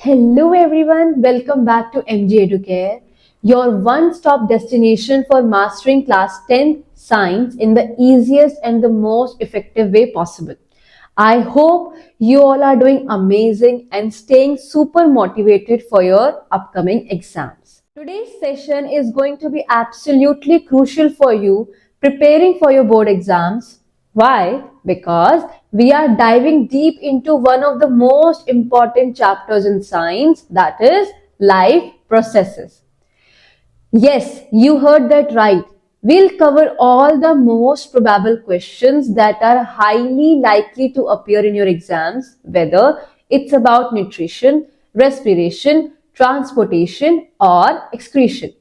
Hello everyone, welcome back to MG Educare, your one-stop destination for mastering class 10 science in the easiest and the most effective way possible. I hope you all are doing amazing and staying super motivated for your upcoming exams. Today's session is going to be absolutely crucial for you preparing for your board exams. Why? Because we are diving deep into one of the most important chapters in science, that is life processes. Yes, you heard that right. We'll cover all the most probable questions that are highly likely to appear in your exams, whether it's about nutrition, respiration, transportation, or excretion.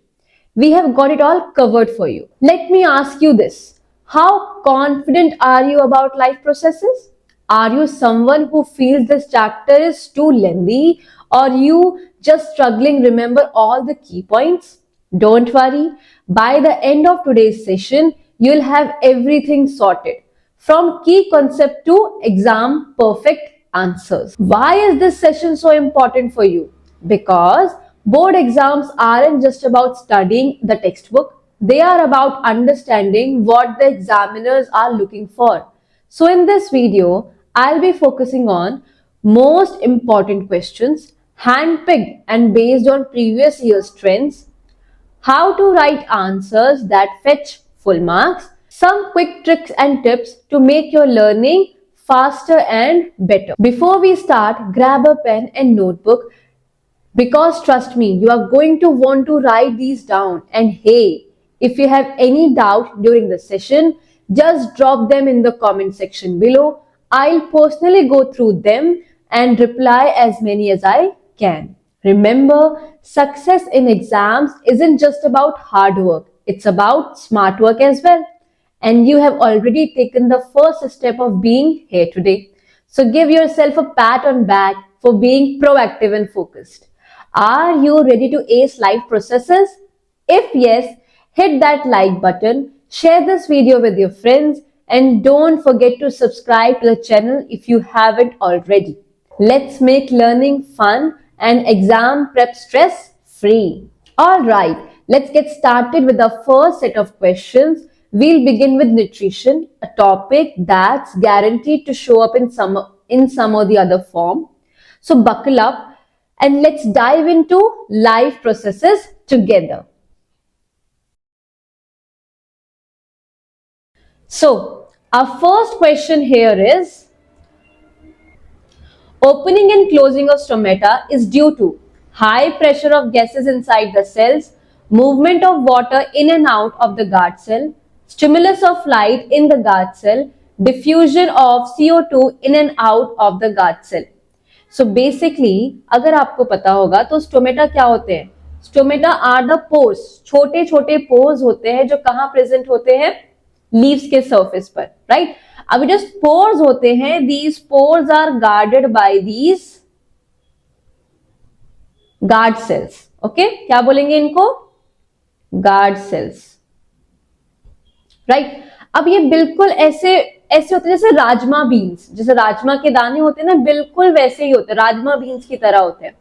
We have got it all covered for you. Let me ask you this. How confident are you about life processes? Are you someone who feels this chapter is too lengthy, or you just struggling remember all the key points? Don't worry. By the end of today's session, you'll have everything sorted. From key concept to exam perfect answers. Why is this session so important for you? Because board exams aren't just about studying the textbook, they are about understanding what the examiners are looking for. So in this video, I'll be focusing on most important questions, handpicked and based on previous year's trends, how to write answers that fetch full marks, some quick tricks and tips to make your learning faster and better. Before we start, grab a pen and notebook because trust me, you are going to want to write these down. And hey, if you have any doubt during the session, just drop them in the comment section below. I'll personally go through them and reply as many as I can. Remember, success in exams isn't just about hard work, it's about smart work as well. And you have already taken the first step of being here today. So give yourself a pat on back for being proactive and focused. Are you ready to ace life processes? If yes, hit that like button, share this video with your friends, and don't forget to subscribe to the channel if you haven't already. Let's make learning fun and exam prep stress free. Alright, let's get started with the first set of questions. We'll begin with nutrition, a topic that's guaranteed to show up in some or the other form. So buckle up and let's dive into life processes together. So our first question here is, opening and closing of stomata is due to high pressure of gases inside the cells, movement of water in and out of the guard cell, stimulus of light in the guard cell, diffusion of CO2 in and out of the guard cell. So basically, अगर आपको पता होगा तो stomata क्या होते हैं? Stomata are the pores, छोटे छोटे पोर्स होते हैं जो कहाँ प्रेजेंट होते हैं? लीव्स के सरफेस पर, राइट? अब जो स्पोर्स होते हैं, these spores are guarded by these guard cells. Okay, क्या बोलेंगे इनको? Guard cells, right? अब ये बिल्कुल ऐसे होते हैं जैसे राजमा बीन्स, जैसे राजमा के दाने होते हैं ना, बिल्कुल वैसे ही होते हैं, राजमा बीन्स की तरह होते हैं.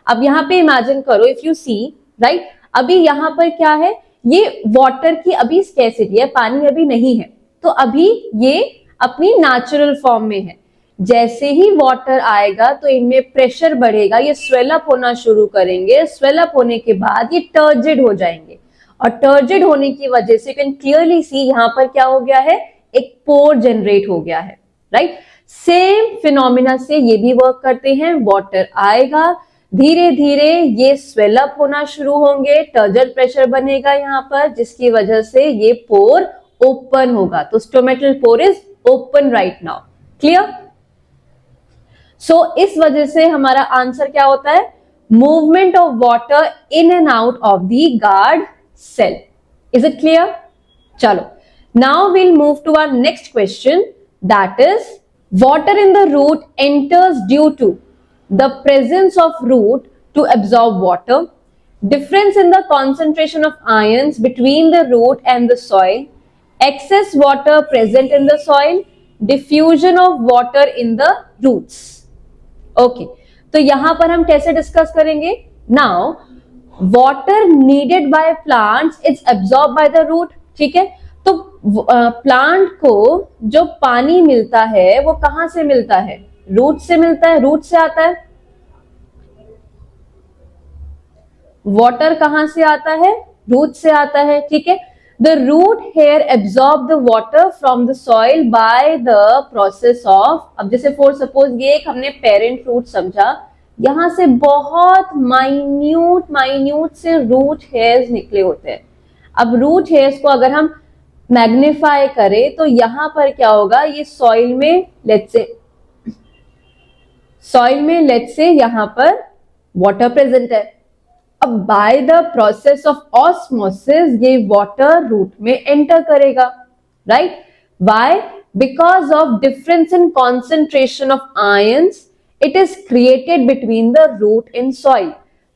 अब यहाँ पे इमेजिन करो, इफ यू सी, राइट, अभी यहाँ पर क्या है, ये वाटर की अभी स्कैसिटी है, पानी अभी नहीं है, तो अभी ये अपनी नेचुरल फॉर्म में है. जैसे ही वाटर आएगा तो इनमें प्रेशर बढ़ेगा, ये स्वेलअप होना शुरू करेंगे, स्वेलअप होने के बाद ये टर्जिड हो जाएंगे, और टर्जिड होने की वजह से यू कैन क्लियरली सी यहाँ पर क्या हो गया है, एक पोर जनरेट हो गया है, राइट? सेम फिनोमिना से ये भी वर्क करते हैं. वाटर आएगा, धीरे धीरे ये स्वेलअप होना शुरू होंगे, टर्जिड प्रेशर बनेगा यहाँ पर, जिसकी वजह से ये पोर ओपन होगा. तो stomatal pore is open right now. Clear? So इस वजह से हमारा आंसर क्या होता है? Movement of water in and out of the guard cell. Is it clear? Chalo. Now we'll move to our next question, that is, water in the root enters due to the presence of root to absorb water, difference in the concentration of ions between the root and the soil, excess water present in the soil, diffusion of water in the roots. Okay. तो यहां पर हम कैसे discuss करेंगे? Now water needed by plants is absorb by the root, ठीक है। तो plant को जो पानी मिलता है वो कहां से मिलता है? रूट से मिलता है, रूट से आता है। वाटर कहां से आता है? रूट से आता है, ठीक है। The root hair absorb the water from the soil by the process of, अब जैसे फॉर सपोज ये एक हमने पेरेंट रूट समझा, यहां से बहुत माइन्यूट से रूट हेयर्स निकले होते हैं। अब रूट हेयर्स को अगर हम मैग्नीफाई करें तो यहां पर क्या होगा? ये सॉइल में लेट्स से यहां पर वाटर प्रेजेंट है। अब by the process of osmosis ये वाटर रूट में एंटर करेगा, right? Why? Because of difference in concentration of ions it is created between the root in soil.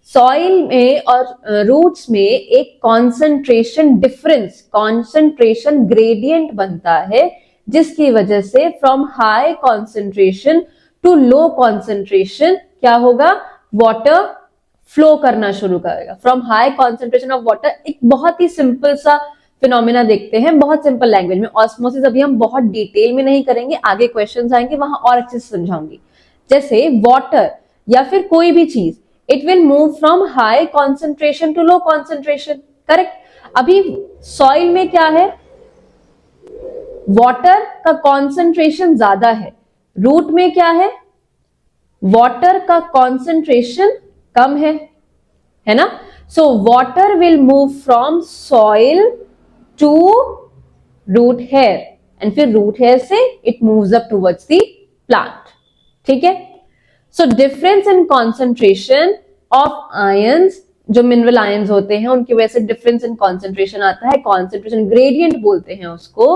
Soil में और रूट्स में एक कॉन्सेंट्रेशन डिफरेंस, कॉन्सेंट्रेशन ग्रेडियंट बनता है, जिसकी वजह से from high concentration to low concentration क्या होगा? वाटर फ्लो करना शुरू करेगा। From high concentration of water, एक बहुत ही सिंपल सा फिनोमिना देखते हैं, बहुत सिंपल लैंग्वेज में। ऑस्मोसिस अभी हम बहुत डिटेल में नहीं करेंगे, आगे क्वेश्चंस आएंगे वहां और अच्छे से समझाऊंगी। जैसे वाटर या फिर कोई भी चीज, it will move from high concentration to low concentration, correct. अभी सॉइल में क्या है? वाटर का कॉन्सेंट्रेशन ज्यादा है। रूट में क्या है? वाटर का कॉन्सेंट्रेशन कम है ना? So water will move from soil to root hair and फिर रूट हेयर से it moves up towards the plant, ठीक है। So difference in concentration of ions, जो मिनरल आयंस होते हैं उनकी वजह से डिफरेंस इन कॉन्सेंट्रेशन आता है, कॉन्सेंट्रेशन ग्रेडियंट बोलते हैं उसको,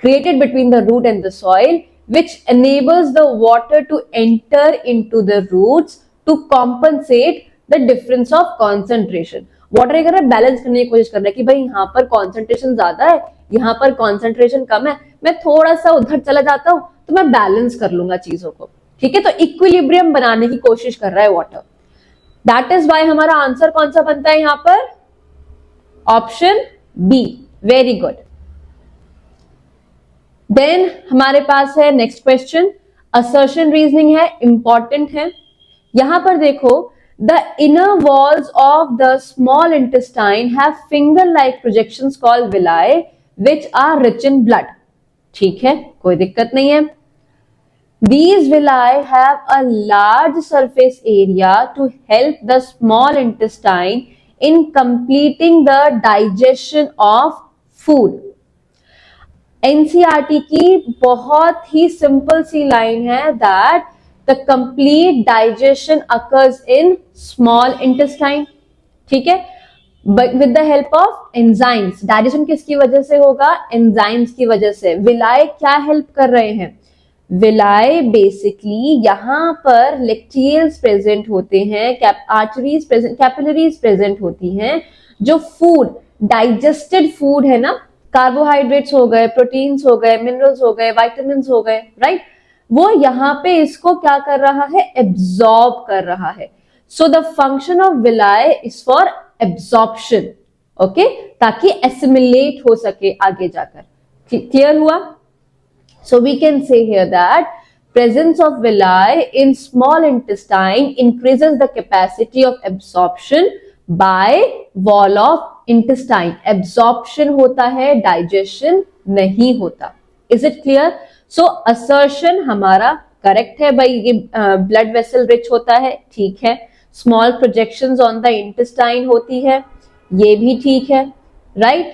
created between the root and the soil which enables the water to enter into the roots to compensate the difference of concentration. Water अगर बैलेंस करने की कोशिश कर रहा है कि भाई यहाँ पर कॉन्सेंट्रेशन ज्यादा है, यहाँ पर कॉन्सेंट्रेशन कम है, मैं थोड़ा सा उधर चला जाता हूं तो मैं बैलेंस कर लूंगा चीजों को, ठीक है। तो इक्विलिब्रियम बनाने की कोशिश कर रहा है वाटर। दैट इज वाई हमारा आंसर कौन सा बनता है यहाँ पर? Option B. Very good. Then हमारे पास है नेक्स्ट क्वेश्चन, असर्शन रीजनिंग है, इंपॉर्टेंट है। यहां पर देखो, the inner walls of the small intestine have finger like projections called villi which are rich in blood, ठीक है, कोई दिक्कत नहीं है। These villi have a large surface area to help the small intestine in completing the digestion of food. NCERT की बहुत ही simple सी line है that the complete digestion occurs in small intestine, ठीक है, with the help of enzymes. Digestion किसकी वजह से होगा? Enzymes की वजह से। विलाई क्या हेल्प कर रहे हैं? विलाई बेसिकली यहां पर लेक्टियल्स प्रेजेंट होते हैं, आर्टरीज प्रेजेंट, कैपिलरीज प्रेजेंट होती हैं, जो फूड, डाइजेस्टेड फूड है ना, कार्बोहाइड्रेट्स हो गए, प्रोटीन्स हो गए, मिनरल्स हो गए, वाइटामिन्स हो गए, राइट, वो यहां पे इसको क्या कर रहा है? एब्जॉर्ब कर रहा है। So the function of villi is for absorption, okay, ताकि एसिमिलेट हो सके आगे जाकर। क्लियर हुआ? So we can say here that presence of villi in small intestine increases the capacity of absorption by wall of intestine. Absorption होता है, digestion नहीं होता। Is it clear? So assertion हमारा correct है भाई, ये blood vessel rich होता है, ठीक है। Small projections on the intestine होती है, ये भी ठीक है, right?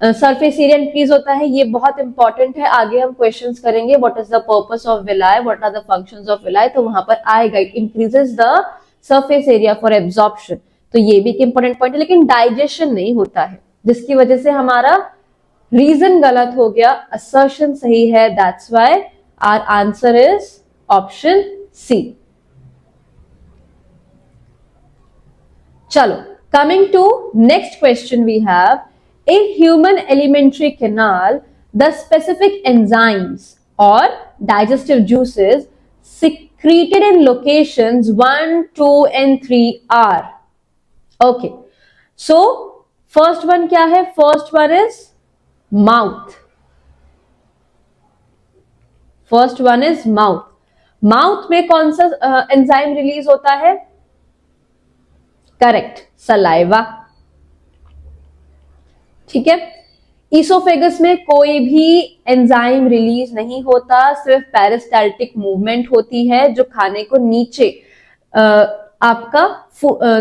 सरफेस एरिया इंक्रीज होता है, ये बहुत इंपॉर्टेंट है, आगे हम क्वेश्चंस करेंगे what is the purpose of villi, what are the functions of villi, तो वहां पर आएगा it increases the surface area for absorption, तो ये भी एक इंपॉर्टेंट पॉइंट है। लेकिन डाइजेशन नहीं होता है, जिसकी वजह से हमारा रीजन गलत हो गया, असर्शन सही है, that's why our answer is option C. चलो, coming to next question we have, in human alimentary canal the specific enzymes or digestive juices secreted in locations 1, 2 and 3 are. Okay, so first one क्या है? First one is mouth. First one is mouth. Mouth में कौन सा enzyme release होता है? Correct, saliva. ठीक है. Oesophagus में कोई भी एंजाइम रिलीज नहीं होता, सिर्फ पेरिस्टाल्टिक मूवमेंट होती है जो खाने को नीचे आपका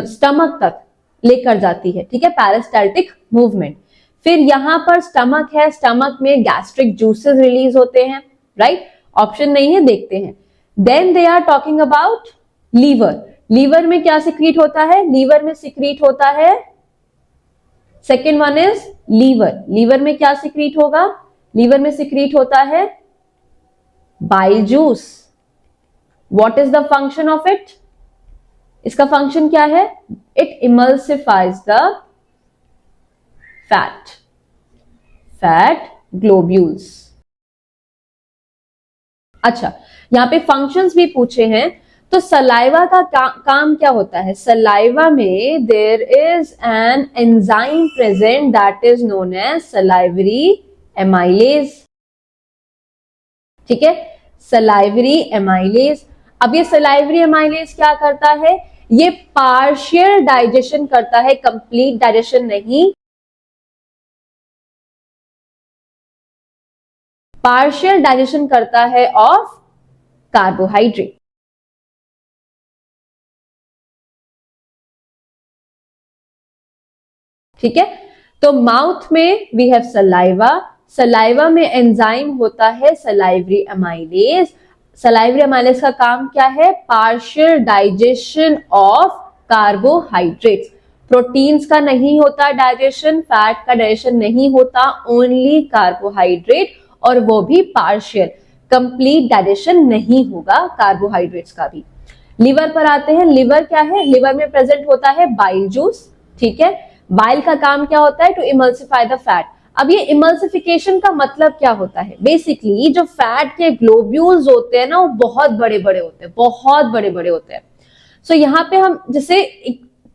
स्टमक तक लेकर जाती है. ठीक है, पेरिस्टाल्टिक मूवमेंट. फिर यहां पर स्टमक है, स्टमक में गैस्ट्रिक जूसेस रिलीज होते हैं. राइट, ऑप्शन नहीं है, देखते हैं. Then they are talking about liver. Liver में क्या सिक्रीट होता है? लीवर में सिक्रीट होता है, second one is liver. Liver में क्या सिक्रीट होगा? लीवर में सिक्रीट होता है bile juice. What is the function of it? इसका फंक्शन क्या है? It emulsifies the fat globules. अच्छा, यहां पे फंक्शंस भी पूछे हैं. तो सलाइवा का काम क्या होता है? सलाइवा में there is an enzyme present that is known as salivary amylase. ठीक है, सलाइवरी एमाइलेज. अब ये सलाइवरी एमाइलेज क्या करता है? ये पार्शियल डाइजेशन करता है, कंप्लीट डाइजेशन नहीं. पार्शियल डाइजेशन करता है ऑफ कार्बोहाइड्रेट. ठीक है, तो माउथ में वी हैव सलाइवा. सलाइवा में एंजाइम होता है सलाइवरी एमाइलेज. सलाइवरी एमाइलेज का काम क्या है? Partial digestion of carbohydrates. Proteins का नहीं होता डाइजेशन, फैट का डाइजेशन नहीं होता, ओनली कार्बोहाइड्रेट, और वो भी पार्शियल. कंप्लीट डाइजेशन नहीं होगा कार्बोहाइड्रेट्स का भी. लिवर पर आते हैं. लिवर क्या है? लिवर में प्रेजेंट होता है बाइल जूस. ठीक है, बाइल का काम क्या होता है? To emulsify the fat. अब ये इमल्सिफिकेशन का मतलब क्या होता है? बेसिकली जो फैट के ग्लोब्यूल्स होते हैं ना, वो बहुत बड़े बड़े होते हैं, बहुत बड़े बड़े होते हैं. सो यहाँ पे हम जैसे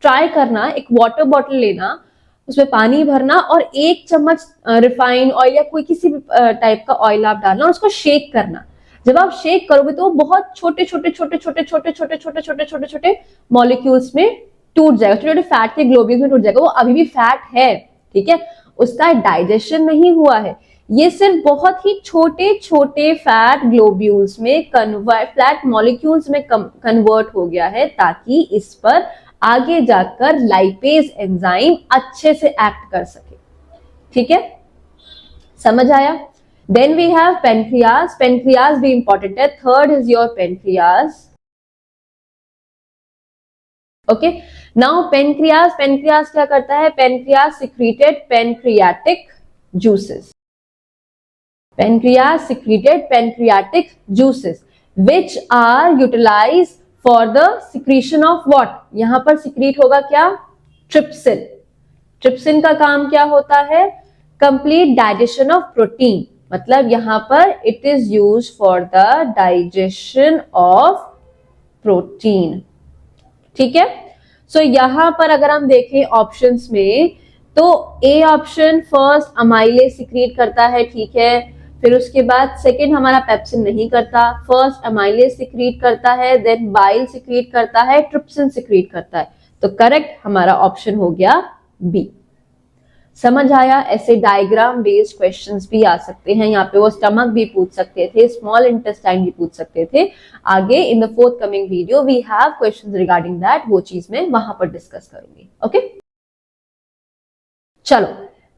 ट्राई करना, एक वाटर बॉटल लेना, उसमें पानी भरना और 1 चम्मच रिफाइंड ऑयल या कोई किसी भी टाइप का ऑयल आप डालना और उसको शेक करना. जब आप शेक करोगे तो वो बहुत छोटे छोटे छोटे छोटे छोटे छोटे छोटे छोटे छोटे छोटे मॉलिक्यूल्स में टूट जाएगा, छोटे छोटे फैट के ग्लोब्यूल्स में टूट जाएगा. वो अभी भी फैट है. ठीक है, उसका डाइजेशन नहीं हुआ है. ये सिर्फ बहुत ही छोटे छोटे फैट ग्लोब्यूल्स में फ्लैट मॉलिक्यूल्स में कन्वर्ट हो गया है, ताकि इस पर आगे जाकर लाइपेज एंजाइम अच्छे से एक्ट कर सके. ठीक है, समझ आया? Then we have pancreas. Pancreas भी इंपॉर्टेंट है. Third is your pancreas. Okay, now pancreas. Pancreas क्या करता है? Pancreas secreted pancreatic juices. Pancreas secreted pancreatic juices which are utilized for the secretion of what? यहां पर सिक्रीट होगा क्या? Trypsin. Trypsin का काम क्या होता है? Complete digestion of protein. मतलब यहां पर it is used for the digestion of protein. ठीक है, सो यहां पर अगर हम देखें ऑप्शंस में, तो A option first amylase secrete करता है. ठीक है, फिर उसके बाद सेकेंड हमारा पेप्सिन नहीं करता. फर्स्ट अमाइलेज सिक्रीट करता है, देन बाइल सिक्रीट करता है, ट्रिप्सिन सिक्रीट करता है. तो करेक्ट हमारा ऑप्शन हो गया बी. समझ आया? ऐसे डायग्राम बेस्ड क्वेश्चंस भी आ सकते हैं. यहाँ पे वो स्टमक भी पूछ सकते थे, स्मॉल इंटेस्टाइन भी पूछ सकते थे. आगे in the fourth coming video we have questions regarding that. वो चीज मैं वहां पर डिस्कस करूंगी. ओके, चलो.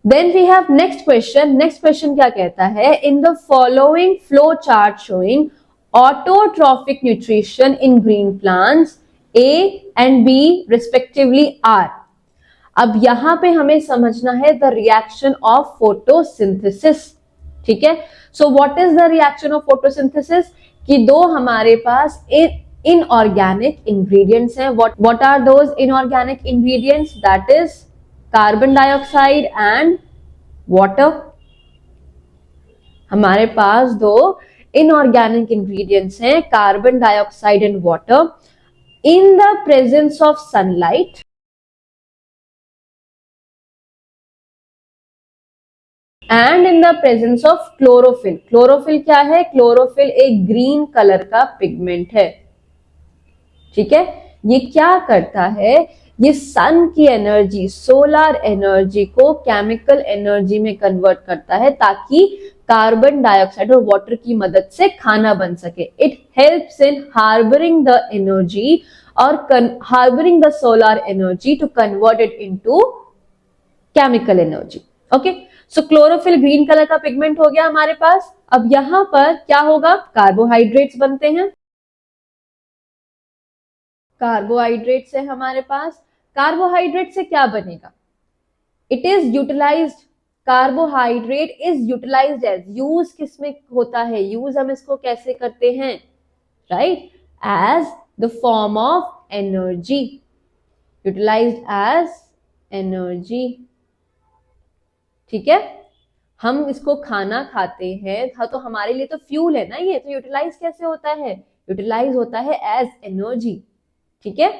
Then we have next question. Next question क्या कहता है? In the following flow chart showing autotrophic nutrition in green plants A and B respectively are. अब यहां पे हमें समझना है द रिएक्शन ऑफ फोटोसिंथेसिस. ठीक है, so what is the reaction of photosynthesis? कि दो हमारे पास इनऑर्गेनिक इंग्रेडिएंट्स हैं. What are those inorganic ingredients? That is carbon dioxide and water. हमारे पास दो इनऑर्गेनिक इंग्रेडिएंट्स हैं carbon dioxide and water in the presence of sunlight and in the presence of chlorophyll. Chlorophyll क्या है? Chlorophyll एक green colour का pigment है। ठीक है, ये क्या करता है? ये सन की एनर्जी, सोलर एनर्जी को केमिकल एनर्जी में कन्वर्ट करता है ताकि कार्बन डाइऑक्साइड और वाटर की मदद से खाना बन सके। It helps in harbouring the energy और harbouring the solar energy to convert it into chemical energy. Okay, so chlorophyll green colour का पिगमेंट हो गया हमारे पास। अब यहां पर क्या होगा? कार्बोहाइड्रेट्स बनते हैं। कार्बोहाइड्रेट्स है हमारे पास। कार्बोहाइड्रेट से क्या बनेगा? It is utilized, carbohydrate is utilized as, use किसमें होता है? यूज हम इसको कैसे करते हैं? Right, as the form of energy, utilized as energy. ठीक है, हम इसको खाना खाते हैं, हाँ, तो हमारे लिए तो फ्यूल है ना ये, तो यूटिलाइज कैसे होता है? यूटिलाइज होता है एज एनर्जी। ठीक है,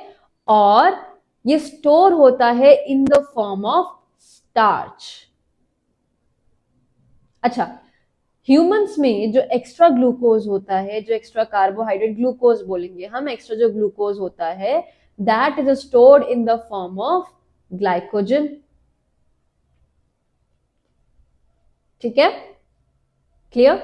और ये स्टोर होता है in the form of starch. अच्छा, ह्यूमंस में जो एक्स्ट्रा ग्लूकोज होता है, जो एक्स्ट्रा कार्बोहाइड्रेट, ग्लूकोज बोलेंगे हम, एक्स्ट्रा जो ग्लूकोज होता है, that is stored in the form of glycogen. ठीक है, क्लियर?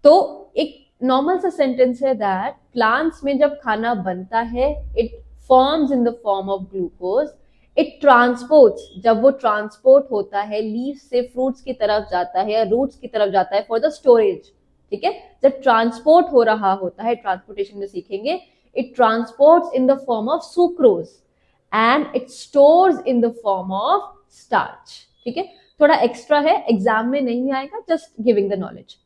तो एक नॉर्मल सा सेंटेंस है दैट प्लांट्स में जब खाना बनता है, it forms in the form of glucose, it transports, जब वो ट्रांसपोर्ट होता है लीफ से फ्रूट्स की तरफ जाता है या रूट्स की तरफ जाता है फॉर द स्टोरेज। ठीक है, जब ट्रांसपोर्ट हो रहा होता है, ट्रांसपोर्टेशन में सीखेंगे, it transports in the form of sucrose and it stores in the form of starch. ठीक है, थोड़ा एक्स्ट्रा है, एग्जाम में नहीं आएगा, जस्ट गिविंग द नॉलेज।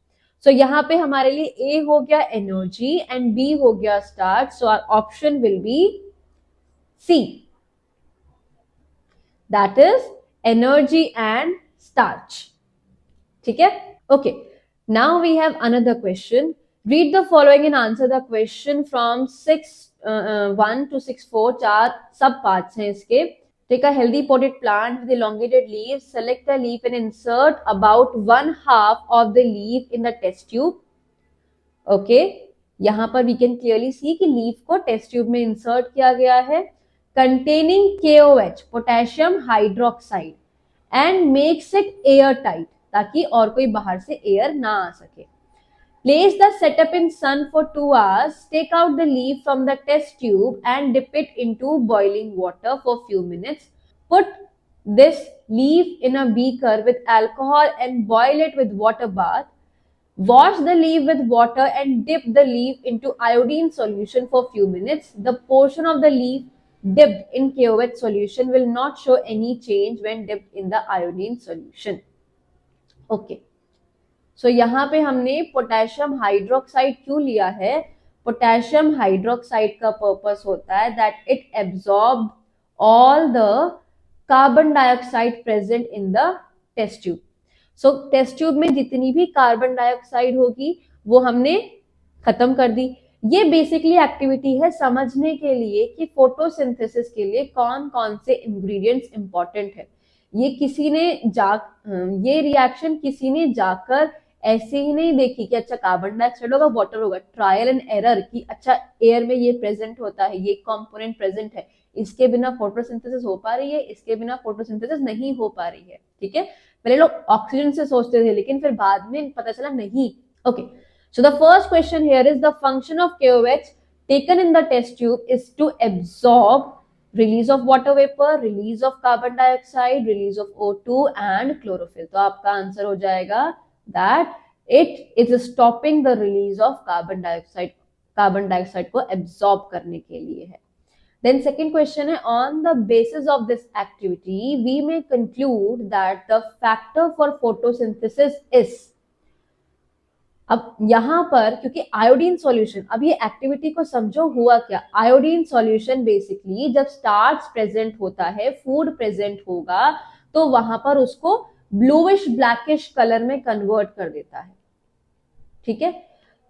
सो यहाँ पे हमारे लिए ए हो गया एनर्जी एंड बी हो गया starch, so our option will be C, that is energy and starch. ठीक है, okay, now we have another question. Read the following and answer the question from 6(1) to 6(4), 4 सब पार्ट्स हैं इसके। Take a healthy potted plant with elongated leaves. Select a leaf and insert about 1/2 of the leaf in the test tube. Okay, यहाँ पर we can clearly see कि leaf को test tube में insert किया गया है, containing KOH, potassium hydroxide, and makes it airtight, ताकि और कोई बाहर से air ना आ सके। Place the setup in sun for 2 hours. Take out the leaf from the test tube and dip it into boiling water for few minutes. Put this leaf in a beaker with alcohol and boil it with water bath. Wash the leaf with water and dip the leaf into iodine solution for few minutes. The portion of the leaf dipped in KOH solution will not show any change when dipped in the iodine solution. Okay. सो यहाँ पे हमने potassium hydroxide क्यों लिया है? Potassium hydroxide का purpose होता है that it absorb all the carbon dioxide present in the test tube. So test tube में जितनी भी कार्बन डाइऑक्साइड होगी वो हमने खत्म कर दी। ये बेसिकली एक्टिविटी है समझने के लिए कि फोटोसिंथेसिस के लिए कौन कौन से इंग्रेडिएंट्स इंपॉर्टेंट है। ये रिएक्शन किसी ने जाकर ऐसे ही नहीं देखी कि अच्छा कार्बन डाइऑक्साइड होगा, वाटर होगा, ट्रायल एंड एरर कि अच्छा एयर में ये प्रेजेंट होता है, ये कंपोनेंट प्रेजेंट है, इसके बिना फोटोसिंथेसिस हो पा रही है, इसके बिना फोटोसिंथेसिस नहीं हो पा रही है। ठीक है, पहले लोग ऑक्सीजन से सोचते थे लेकिन फिर बाद में पता चला नहीं। Okay, so the first question here is the function of KOH taken in the test tube is to absorb release of water vapor, release of carbon dioxide, release of O2 and chlorophyll। तो आपका answer हो जाएगा that it is stopping the release of carbon dioxide, carbon dioxide को absorb करने के लिए है। Then second question है, on the basis of this activity we may conclude that the factor for photosynthesis is। अब यहां पर क्योंकि आयोडीन सॉल्यूशन, अब ये एक्टिविटी को समझो हुआ क्या। आयोडीन सॉल्यूशन बेसिकली जब स्टार्च प्रेजेंट होता है, फूड प्रेजेंट होगा तो वहां पर उसको ब्लूइश ब्लैकिश कलर में कन्वर्ट कर देता है। ठीक है।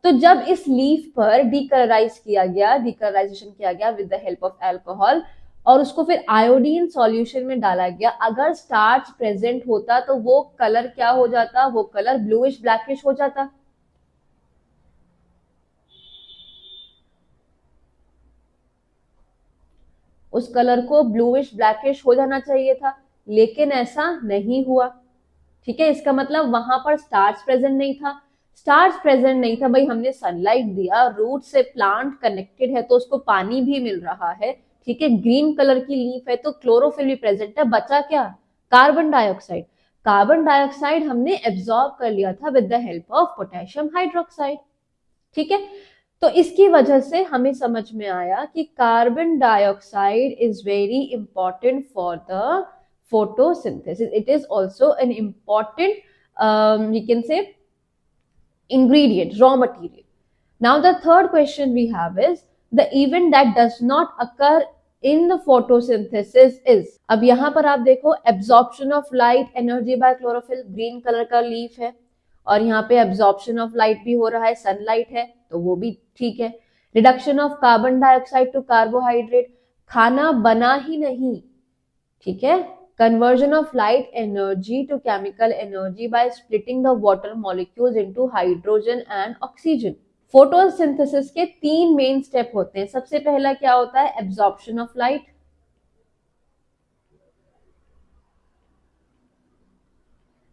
तो जब इस लीफ पर डीकलराइजेशन किया गया with the help of alcohol और उसको फिर आयोडीन सॉल्यूशन में डाला गया, अगर स्टार्च प्रेजेंट होता तो वो कलर क्या हो जाता, वो कलर ब्लूइश ब्लैकिश हो जाता। उस कलर को ब्लूइश ब्लैकिश हो जाना चाहिए था, लेकिन ऐसा नहीं हुआ। ठीक है, इसका मतलब वहां पर स्टार्च प्रेजेंट नहीं था। स्टार्च प्रेजेंट नहीं था भाई, हमने सनलाइट दिया, रूट से प्लांट कनेक्टेड है तो उसको पानी भी मिल रहा है। ठीक है, ग्रीन कलर की लीफ है तो क्लोरोफिल भी प्रेजेंट है, बचा क्या, कार्बन डाइऑक्साइड। कार्बन डाइऑक्साइड हमने एब्जॉर्ब कर लिया था with the help of potassium hydroxide. ठीक है, तो इसकी वजह से हमें समझ में आया कि carbon dioxide is very important for the photosynthesis. It is also an important, we can say, ingredient, raw material. Now the third question we have is the event that does not occur in the photosynthesis is. अब यहाँ पर आप देखो, absorption of light energy by chlorophyll, green color का leaf है और यहाँ पे absorption of light भी हो रहा है, sunlight है तो वो भी ठीक है। reduction of carbon dioxide to carbohydrate, खाना बना ही नहीं, ठीक है। conversion of light energy to chemical energy by splitting the water molecules into hydrogen and oxygen. Photosynthesis के 3 मेन स्टेप होते हैं। सबसे पहला क्या होता है, absorption of light.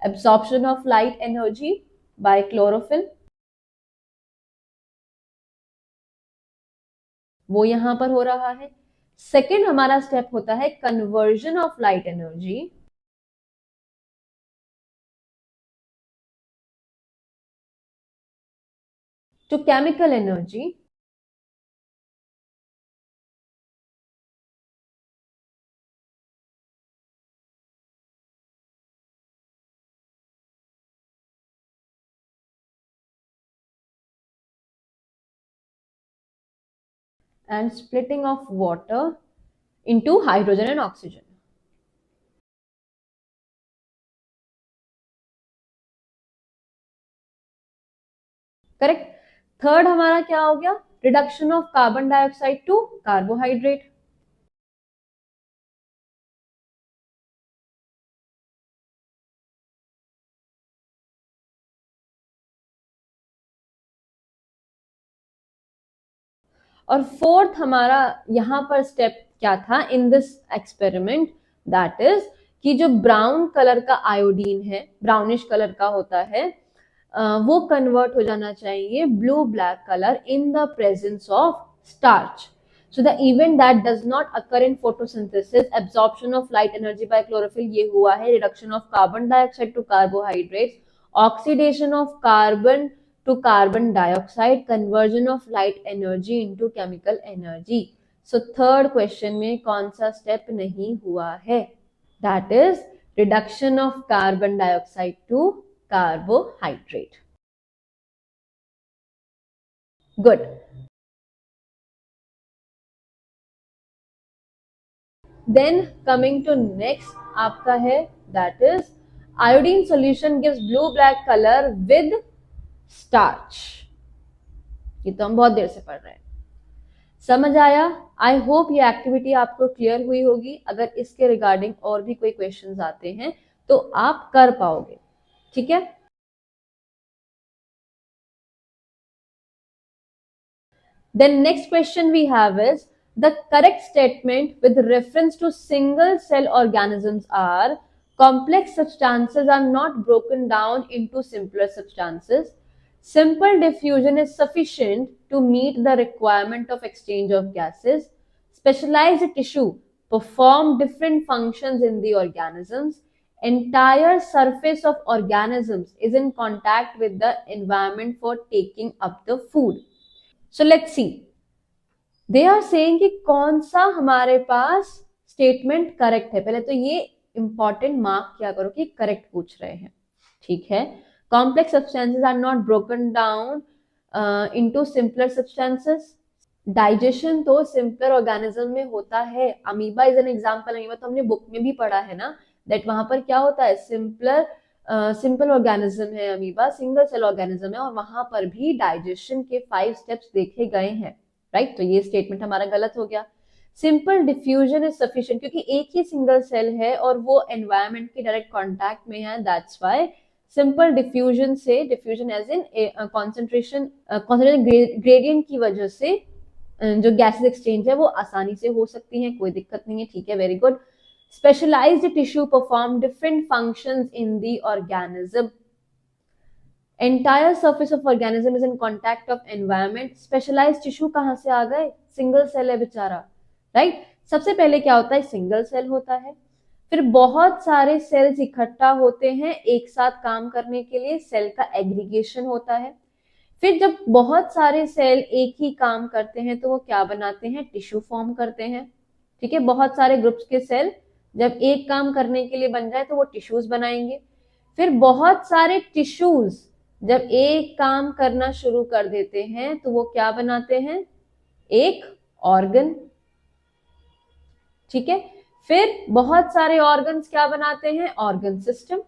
Absorption of light energy by chlorophyll, वो यहां पर हो रहा है। सेकेंड हमारा स्टेप होता है conversion of light energy to chemical energy. And splitting of water into hydrogen and oxygen. Correct. Third हमारा क्या हो गया, reduction of carbon dioxide to carbohydrate. और फोर्थ हमारा यहां पर स्टेप क्या था in this experiment, that is कि जो ब्राउन कलर का आयोडीन है, ब्राउनिश कलर का होता है, वो कन्वर्ट हो जाना चाहिए blue black colour in the presence of starch. So the event that does not occur in photosynthesis, absorption of light energy by chlorophyll, ये हुआ है reduction of carbon dioxide to carbohydrates, oxidation of carbon to carbon dioxide, conversion of light energy into chemical energy. So third question में कौन सा step नहीं हुआ है, that is reduction of carbon dioxide to carbohydrate. Good. Then coming to next आपका है, that is iodine solution gives blue black color with starch. ये तो हम बहुत देर से पढ़ रहे हैं, समझ आया। आई होप ये एक्टिविटी आपको क्लियर हुई होगी। अगर इसके रिगार्डिंग और भी कोई क्वेश्चंस आते हैं तो आप कर पाओगे, ठीक है। Then next question we have is the correct statement with reference to single cell organisms are complex substances are not broken down into simpler substances. Simple diffusion is sufficient to meet the requirement of exchange of gases. Specialized tissue perform different functions in the organisms. Entire surface of organisms is in contact with the environment for taking up the food. So let's see. They are saying कि कौन सा हमारे पास statement correct है। पहले तो ये important mark क्या करो कि करेक्ट पूछ रहे हैं, ठीक है। Complex substances are not broken down into simpler substances. Digestion तो सिंपलर ऑर्गेनिज्म में होता है। Amoeba is an example. Amoeba तो हमने बुक में भी पढ़ा है ना, दैट वहां पर क्या होता है, सिंपलर सिंपल ऑर्गेनिज्म है अमीबा, सिंगल सेल ऑर्गेनिज्म है, और वहां पर भी डाइजेशन के 5 स्टेप्स देखे गए हैं, राइट। तो ये स्टेटमेंट हमारा गलत हो गया। सिंपल डिफ्यूजन इज सफिशिएंट, क्योंकि एक ही सिंगल सेल है और वो एनवायरमेंट के डायरेक्ट कांटेक्ट में है, दैट्स व्हाई सिंपल डिफ्यूजन से, diffusion as in concentration gradient की वजह से जो गैसेस एक्सचेंज है वो आसानी से हो सकती है, कोई दिक्कत नहीं है, ठीक है, very good. Specialized tissue perform different functions in the organism. Entire surface of organism is in contact of environment. Specialized tissue कहाँ से आ गए? सिंगल सेल है बेचारा, राइट। सबसे पहले क्या होता है? सिंगल सेल होता है, फिर बहुत सारे सेल्स इकट्ठा होते हैं एक साथ काम करने के लिए, सेल का एग्रीगेशन होता है। फिर जब बहुत सारे सेल एक ही काम करते हैं तो वो क्या बनाते हैं? टिश्यू फॉर्म करते हैं, ठीक है। बहुत सारे ग्रुप्स के सेल जब एक काम करने के लिए बन जाए तो वो टिश्यूज बनाएंगे। फिर बहुत सारे टिश्यूज जब एक काम करना शुरू कर देते हैं तो वो क्या बनाते हैं? एक ऑर्गन, ठीक है। फिर बहुत सारे ऑर्गन्स क्या बनाते हैं? ऑर्गन सिस्टम,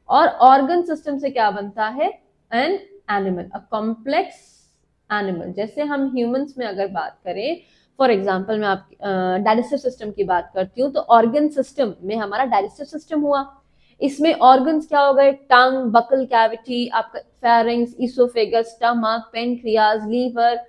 और ऑर्गन सिस्टम से क्या बनता है? An animal, a complex animal. जैसे हम ह्यूमंस में अगर बात करें, फॉर एग्जाम्पल मैं आप डाइजेस्टिव सिस्टम की बात करती हूँ, तो ऑर्गन सिस्टम में हमारा डाइजेस्टिव सिस्टम हुआ। इसमें ऑर्गन्स क्या हो गए? टंग, बकल कैविटी, आपका pharynx, oesophagus, stomach, pancreas, liver,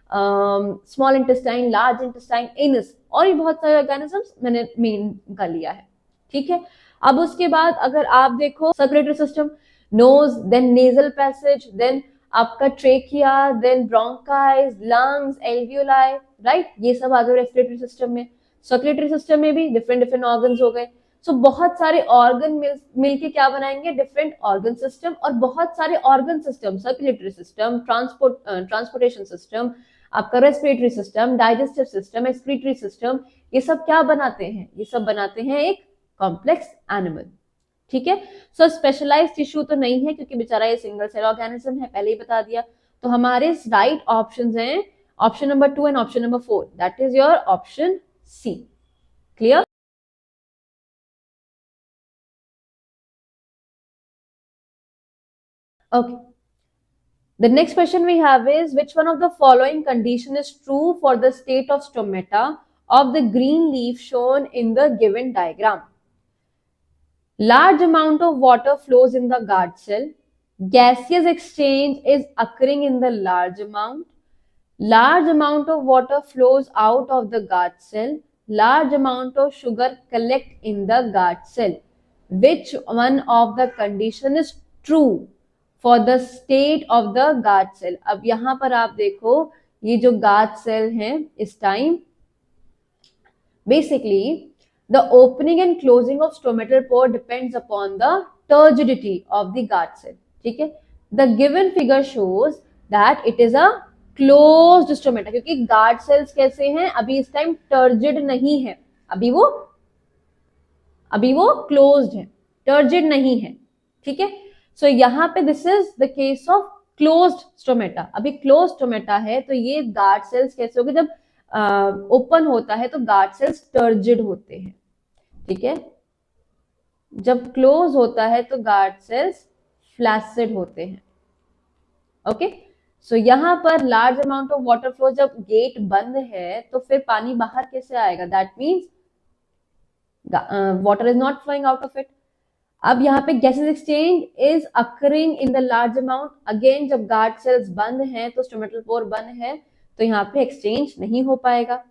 small intestine, large intestine, anus, और ये बहुत सारे ऑर्गेनिजम्स मैंने मेन का लिया है, ठीक है। अब उसके बाद अगर आप देखो circulatory system, nose, then nasal passage, then आपका trachea, then bronchi, lungs, alveoli, right, ये सब आ गए रेस्पिरेटरी सिस्टम में। सर्कुलेटरी सिस्टम में भी डिफरेंट डिफरेंट ऑर्गन्स हो गए। सो बहुत सारे ऑर्गन मिलके क्या बनाएंगे? Different organ system. और बहुत सारे organ system, circulatory system, transportation system, आपका respiratory system, digestive system, excretory system, ये सब क्या बनाते हैं? ये सब बनाते हैं एक कॉम्प्लेक्स एनिमल, ठीक है। सो स्पेशलाइज्ड टिश्यू तो नहीं है क्योंकि बेचारा ये सिंगल सेल ऑर्गेनिज्म है, पहले ही बता दिया। तो हमारे राइट ऑप्शंस हैं option number 2 and option number 4, that is your option C. Clear? Okay. The next question we have is, which one of the following condition is true for the state of stomata of the green leaf shown in the given diagram? Large amount of water flows in the guard cell. Gaseous exchange is occurring in the large amount. Large amount of water flows out of the guard cell. Large amount of sugar collect in the guard cell. Which one of the condition is true for the state of the guard cell? अब यहां पर आप देखो, ये जो guard cell है इस time, basically the opening and closing of stomatal pore depends upon the turgidity of the guard cell, ठीक है। The given figure shows that it is a closed stomata, क्योंकि guard cells कैसे हैं? अभी इस time turgid नहीं है, अभी वो closed है, turgid नहीं है, ठीक है। सो यहाँ पे this is the case of closed stomata. अभी क्लोज्ड स्टोमेटा है तो ये गार्ड सेल्स कैसे होंगे? जब ओपन होता है तो गार्ड सेल्स टर्जिड होते हैं, ठीक है। जब क्लोज होता है तो गार्ड सेल्स फ्लैसिड होते हैं, ओके। सो यहाँ पर large amount of water flow, जब गेट बंद है तो फिर पानी बाहर कैसे आएगा? That means water is not flowing out of it. अब यहाँ पे gases exchange is occurring in the large amount. Again जब गार्ड सेल्स बंद हैं तो स्टोमेटल पोर बंद है तो यहाँ पे एक्सचेंज नहीं हो पाएगा।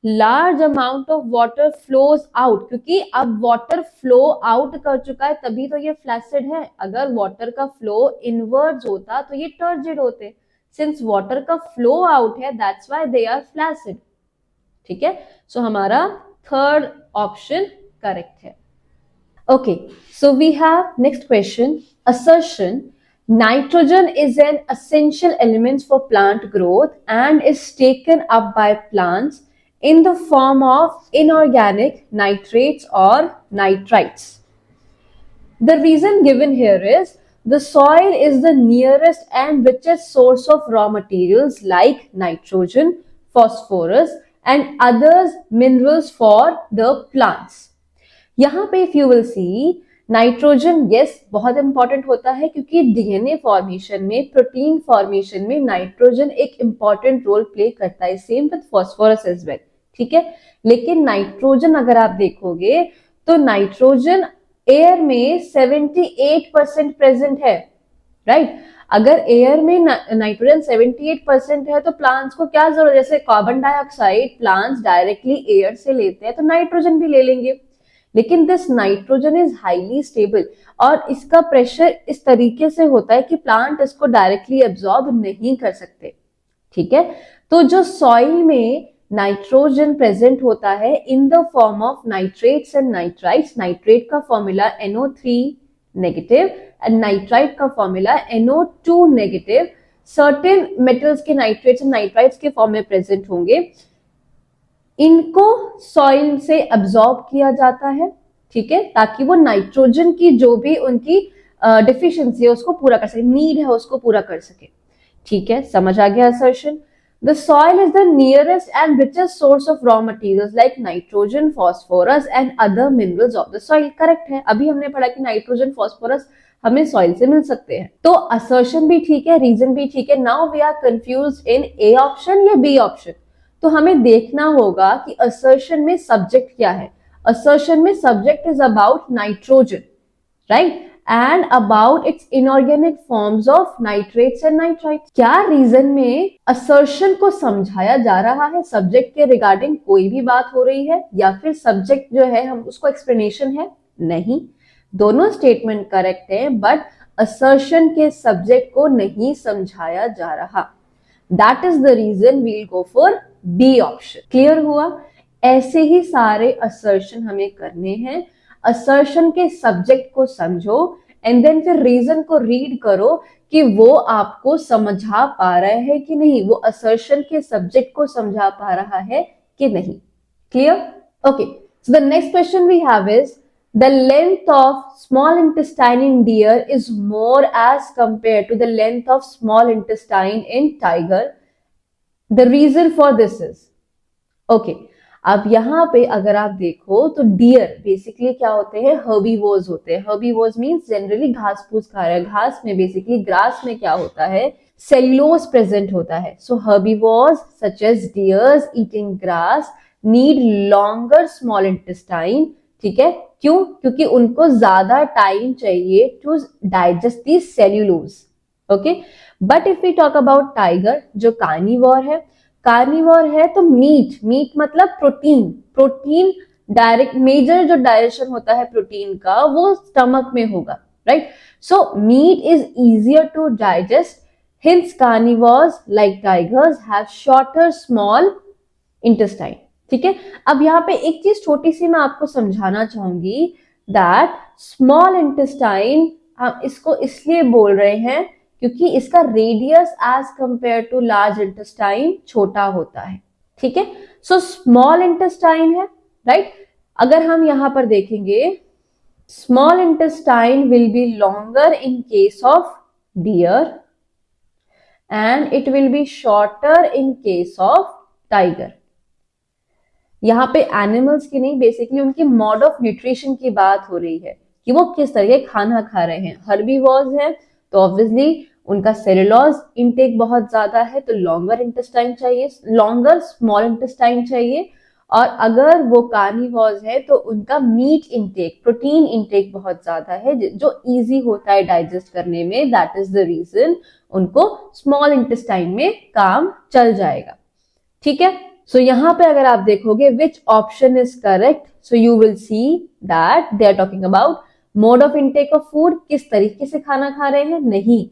Large amount of water flows out, क्योंकि अब वाटर फ्लो आउट कर चुका है तभी तो ये फ्लैसिड है। अगर वाटर का फ्लो इनवर्ड्स होता तो ये टर्जिड होते। सिंस वाटर का फ्लो आउट है that's why they are flaccid, ठीक है। सो हमारा थर्ड ऑप्शन करेक्ट है। Okay, so we have next question. Assertion: nitrogen is an essential element for plant growth and is taken up by plants in the form of inorganic nitrates or nitrites. The reason given here is the soil is the nearest and richest source of raw materials like nitrogen, phosphorus and other minerals for the plants. यहाँ पे if you will see, nitrogen is बहुत important होता है क्योंकि DNA formation में, protein formation में nitrogen एक important role play करता है, same with phosphorus as well, ठीक है। लेकिन नाइट्रोजन अगर आप देखोगे तो नाइट्रोजन एयर में 78% प्रेजेंट है, राइट। अगर एयर में नाइट्रोजन 78% है तो प्लांट्स को क्या जरूरत है, जैसे carbon dioxide plants directly air से लेते हैं तो नाइट्रोजन भी ले लेंगे, लेकिन this nitrogen is highly stable और इसका प्रेशर इस तरीके से होता है कि प्लांट इसको डायरेक्टली एब्जॉर्ब नहीं कर सकते, ठीक है। तो जो सॉइल में नाइट्रोजन प्रेजेंट होता है in the form of nitrates and nitrites, nitrate का formula NO3 negative and nitrite का formula NO2 negative, certain metals के नाइट्रेट्स एंड नाइट्राइट्स के फॉर्म में प्रेजेंट होंगे, इनको सॉइल से अब्सॉर्ब किया जाता है, ठीक है, ताकि वो नाइट्रोजन की जो भी उनकी डिफिशियंसी है उसको पूरा कर सके, नीड है उसको पूरा कर सके, ठीक है। समझ आ गया assertion. The soil is the nearest and richest source of raw materials like nitrogen, phosphorus and other minerals of the soil. Correct है, अभी हमने पढ़ा कि नाइट्रोजन फॉस्फोरस हमें सॉइल से मिल सकते हैं, तो असर्शन भी ठीक है, रीजन भी ठीक है। Now we are confused in A option या बी ऑप्शन, तो हमें देखना होगा कि असर्शन में सब्जेक्ट क्या है। असर्शन में subject is about nitrogen, right, and about it's inorganic forms of nitrates and nitrites. क्या रीजन में असर्शन को समझाया जा रहा है, सब्जेक्ट के रिगार्डिंग कोई भी बात हो रही है या फिर सब्जेक्ट जो है हम उसको एक्सप्लेनेशन है? नहीं, दोनों स्टेटमेंट करेक्ट है, बट असर्शन के सब्जेक्ट को नहीं समझाया जा रहा। That is the reason we will go for B option. Clear हुआ? ऐसे ही सारे असर्शन हमें करने हैं। असर्शन के सब्जेक्ट को समझो एंड देन फिर रीजन को रीड करो कि वो आपको समझा पा रहा है कि नहीं, वो असर्शन के सब्जेक्ट को समझा पा रहा है कि नहीं। Clear? Okay, so the next question we have is the length of small intestine in deer is more as compared to the length of small intestine in tiger. The reason for this is okay. अब यहाँ पे अगर आप देखो तो dear basically क्या होते हैं, हर्बीवोर्स होते हैं। हर्बीवोर्स मींस जनरली घास फूस खा रहे हैं। घास में बेसिकली ग्रास में क्या होता है, सेल्यूलोज प्रेजेंट होता है। So herbivores such as deers eating grass need longer small intestine, ठीक है। क्यों? क्योंकि उनको ज्यादा टाइम चाहिए to digest the cellulose, okay. But if we talk about tiger जो कार्निवोर है, कार्निवोर है तो मीट मतलब प्रोटीन डायरेक्ट मेजर जो डाइजेशन होता है प्रोटीन का वो स्टमक में होगा, right. So meat is easier to digest, hence carnivores like tigers have shorter small intestine, ठीक है। अब यहाँ पे एक चीज छोटी सी मैं आपको समझाना चाहूंगी, दैट स्मॉल इंटेस्टाइन हम इसको इसलिए बोल रहे हैं क्योंकि इसका radius as compare to large intestine छोटा होता है, ठीक है। सो स्मॉल इंटेस्टाइन है, राइट। अगर हम यहां पर देखेंगे, small intestine will be longer in case of deer and it will be shorter in case of tiger. यहाँ पे एनिमल्स की नहीं, बेसिकली उनकी मोड ऑफ न्यूट्रिशन की बात हो रही है कि वो किस तरह के खाना खा रहे हैं। हर्बीवोर्स है तो ऑब्वियसली उनका सेलुलोज इनटेक बहुत ज्यादा है, तो लॉन्गर इंटेस्टाइन चाहिए, लॉन्गर स्मॉल इंटेस्टाइन चाहिए। और अगर वो कार्निवोर्स है तो उनका मीट इनटेक, प्रोटीन इनटेक बहुत ज्यादा है जो इजी होता है डाइजेस्ट करने में। दैट इज द रीजन उनको स्मॉल इंटेस्टाइन में काम चल जाएगा, ठीक है। सो यहाँ पे अगर आप देखोगे which option is correct, so you will see that they are talking about mode of intake of food, किस तरीके से खाना खा रहे हैं, नहीं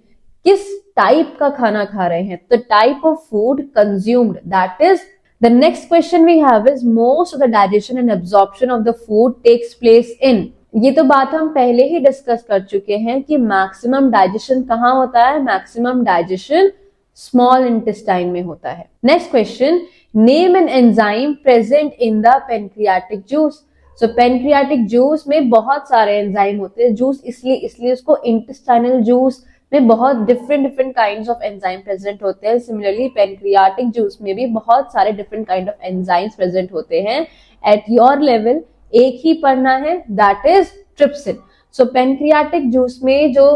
किस टाइप का खाना खा रहे हैं, तो type of food consumed, that is the next question we have is most of the digestion and absorption of the food takes place in. ये तो बात हम पहले ही डिस्कस कर चुके हैं कि मैक्सिमम डाइजेशन कहाँ होता है, मैक्सिमम डाइजेशन स्मॉल इंटेस्टाइन में होता है। Next question, name N enzyme present in the pancreatic juice. So pancreatic juice में बहुत सारे एंजाइम होते हैं, जूस इसलिए उसको इंटेस्टाइनल जूस में बहुत different kinds of enzyme present होते हैं। सिमिलरली पेनक्रियाटिक जूस में भी बहुत सारे different kind of enzymes present होते हैं। एट योर लेवल एक ही पढ़ना है, that is trypsin. So pancreatic juice में जो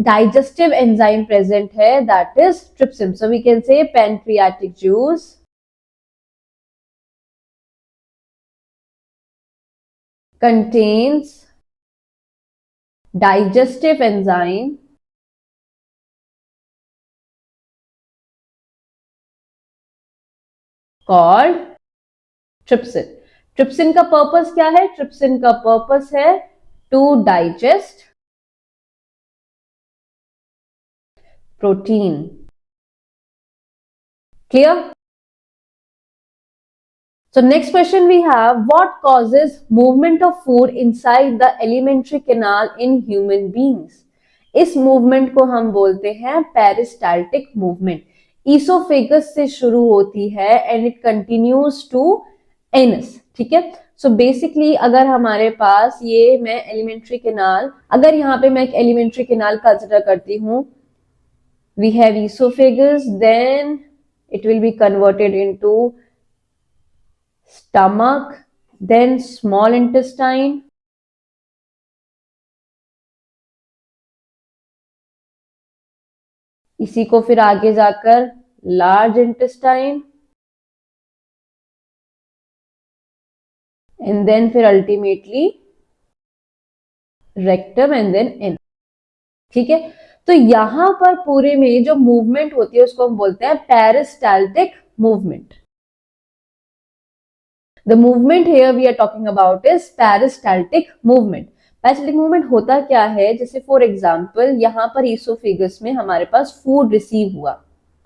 digestive enzyme present है, that is trypsin. So we can say pancreatic juice contains digestive enzyme called trypsin. trypsin का purpose क्या है? trypsin का पर्पस है to digest protein. Clear? So next question we have, what causes movement of food inside the alimentary canal in human beings? इस movement को हम बोलते हैं पेरिस्टाल्टिक मूवमेंट. ईसोफेगस से शुरू होती है and it continues to anus. ठीक है. सो बेसिकली अगर हमारे पास ये मैं एलिमेंट्री केनाल, अगर यहाँ पे मैं एक एलिमेंट्री केनाल कंसिडर करती हूँ, we have esophagus, then it will be converted into stomach, then small intestine, इसी को फिर आगे जाकर लार्ज इंटेस्टाइन, एंड देन फिर ultimately rectum and then anus. ठीक है. तो यहां पर पूरे में जो मूवमेंट होती है उसको हम बोलते हैं peristaltic movement. The movement here we are talking about is peristaltic movement. Peristaltic movement होता क्या है? जैसे फॉर एग्जांपल यहाँ पर ईसोफेगस में हमारे पास फूड रिसीव हुआ.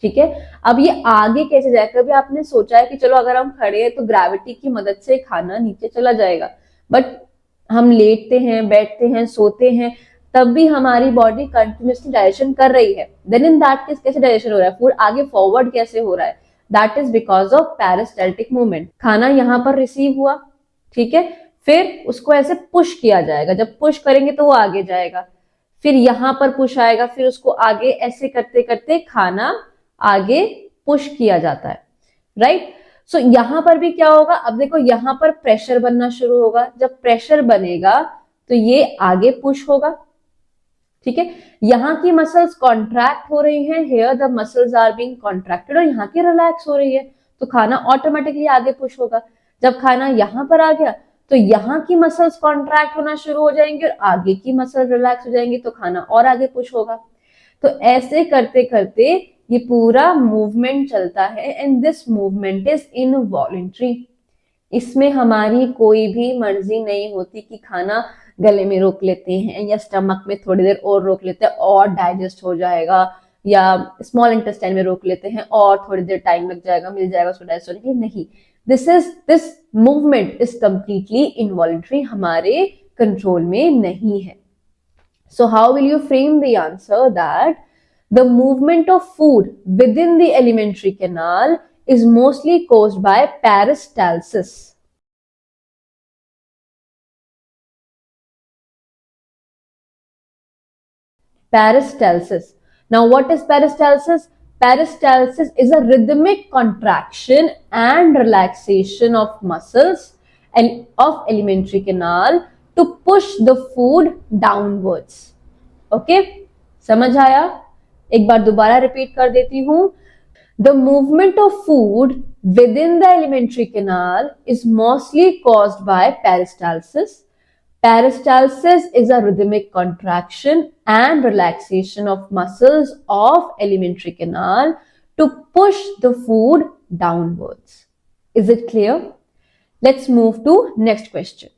ठीक है. अब ये आगे कैसे जाएगा? कभी आपने सोचा है कि चलो अगर हम खड़े हैं तो ग्रेविटी की मदद से खाना नीचे चला जाएगा, बट हम लेटते हैं, बैठते हैं, सोते हैं, तब भी हमारी बॉडी कंटिन्यूसली डाइजेशन कर रही है. देन इन दैट केस कैसे डाइजेशन हो रहा है? फूड आगे फॉरवर्ड कैसे हो रहा है? That is because of peristaltic movement. खाना यहां पर रिसीव हुआ, ठीक है, फिर उसको ऐसे पुश किया जाएगा. जब पुश करेंगे तो वो आगे जाएगा, फिर यहां पर पुश आएगा, फिर उसको आगे ऐसे करते करते खाना आगे पुश किया जाता है. राइट. सो यहां पर भी क्या होगा? अब देखो यहां पर प्रेशर बनना शुरू होगा. जब प्रेशर बनेगा तो ये आगे पुश होगा. ठीक है. यहाँ की मसल्स कॉन्ट्रैक्ट हो रही हैं, here the muscles are being contracted, और यहाँ की रिलैक्स हो रही है, तो खाना ऑटोमेटिकली आगे पुश होगा. जब खाना यहाँ पर आ गया तो यहाँ की मसल्स कॉन्ट्रैक्ट होना शुरू हो जाएंगे और आगे की मसल रिलैक्स हो जाएंगी, तो खाना और आगे पुश होगा. तो ऐसे करते करते ये पूरा मूवमेंट चलता है and this movement is involuntary. इसमें हमारी कोई भी मर्जी नहीं होती कि खाना गले में रोक लेते हैं या स्टमक में थोड़ी देर और रोक लेते हैं और डाइजेस्ट हो जाएगा, या स्मॉल इंटेस्टाइन में रोक लेते हैं और थोड़ी देर टाइम लग जाएगा, मिल जाएगा उसको डाइजेस्ट होने के लिए. नहीं, this movement is completely involuntary, हमारे कंट्रोल में नहीं है. So how will you frame the answer? That the movement of food with in the alimentary canal is mostly caused by peristalsis. Peristalsis. Now what is peristalsis? Peristalsis is a rhythmic contraction and relaxation of muscles and of alimentary canal to push the food downwards. Okay? समझ आया? एक बार दोबारा repeat कर देती हूं. The movement of food within the alimentary canal is mostly caused by peristalsis. Peristalsis is a rhythmic contraction and relaxation of muscles of alimentary canal to push the food downwards. Is it clear? Let's move to next question.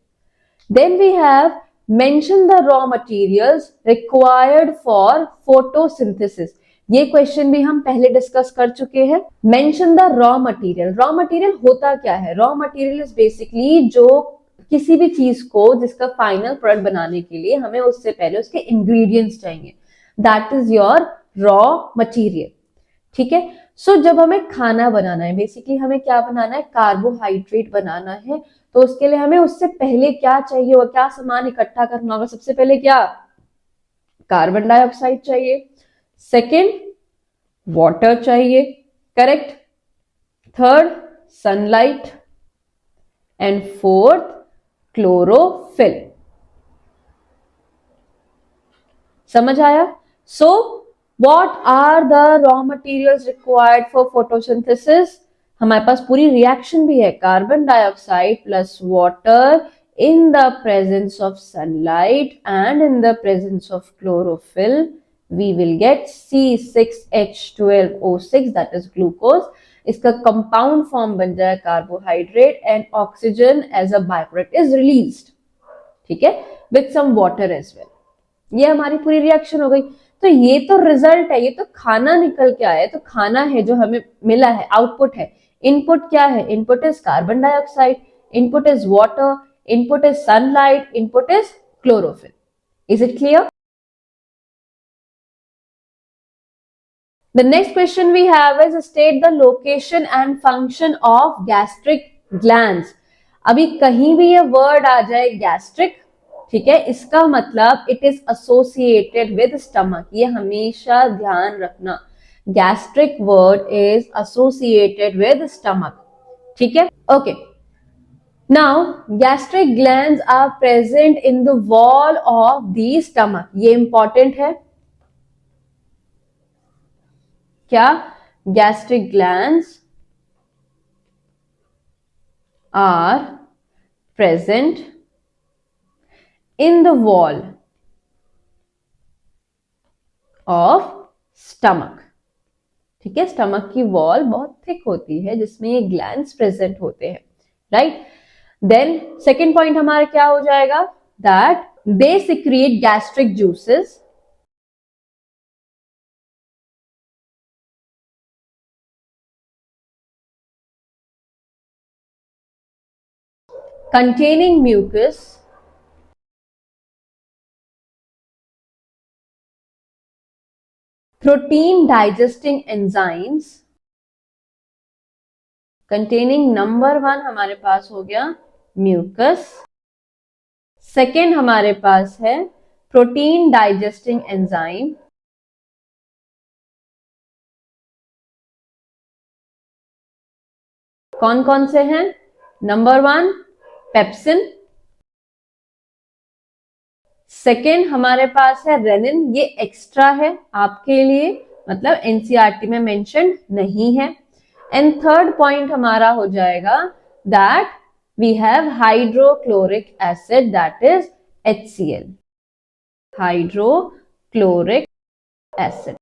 Then we have mention the raw materials required for photosynthesis. ये question भी हम पहले discuss कर चुके हैं. Mention the raw material. Raw material होता क्या है? रॉ मटेरियल इज बेसिकली जो किसी भी चीज को जिसका फाइनल प्रोडक्ट बनाने के लिए हमें उससे पहले उसके इंग्रेडिएंट्स चाहिए, that is your raw material. ठीक है. सो जब हमें खाना बनाना है, बेसिकली हमें क्या बनाना है? कार्बोहाइड्रेट बनाना है. तो उसके लिए हमें उससे पहले क्या चाहिए और क्या सामान इकट्ठा करना होगा? सबसे पहले क्या? कार्बन डाइऑक्साइड चाहिए. सेकेंड, वाटर चाहिए. Correct. Third, sunlight. And fourth, chlorophyll. समझ आया? So what are the raw materials required for photosynthesis? हमारे पास पूरी रिएक्शन भी है, carbon dioxide plus water in the presence of sunlight and in the presence of chlorophyll, we will get C6H12O6, that is glucose. इसका compound form बन जाए carbohydrate and oxygen as a by product is released, ठीक है, with some water as well. ये हमारी पूरी reaction हो गई. तो ये तो रिजल्ट है, ये तो खाना निकल के आया है, तो खाना है जो हमें मिला है, आउटपुट है. इनपुट क्या है? Input is carbon dioxide, input is water, input is sunlight, input is chlorophyll. Is it clear? The next question we have is state the location and function of gastric glands. अभी कहीं भी ये word आ जाए gastric, ठीक है, इसका मतलब it is associated with stomach. ये हमेशा ध्यान रखना, gastric word is associated with stomach, ठीक है. Okay. Now, gastric glands are present in the wall of the stomach. ये important है क्या? Gastric glands are present in the wall of stomach. ठीक है, स्टमक की वॉल बहुत थिक होती है जिसमें ये ग्लैंड्स प्रेजेंट होते हैं, राइट. देन सेकेंड पॉइंट हमारा क्या हो जाएगा? That they secrete gastric juices containing mucus protein digesting enzymes containing number 1 हमारे पास हो गया म्यूकस, सेकेंड हमारे पास है प्रोटीन डाइजेस्टिंग एंजाइम, कौन कौन से हैं? नंबर 1 पेप्सिन, सेकेंड हमारे पास है रेनिन, ये एक्स्ट्रा है आपके लिए, मतलब एनसीईआरटी में मेंशन नहीं है. एंड थर्ड पॉइंट हमारा हो जाएगा that we have hydrochloric acid, that is HCl, hydrochloric acid,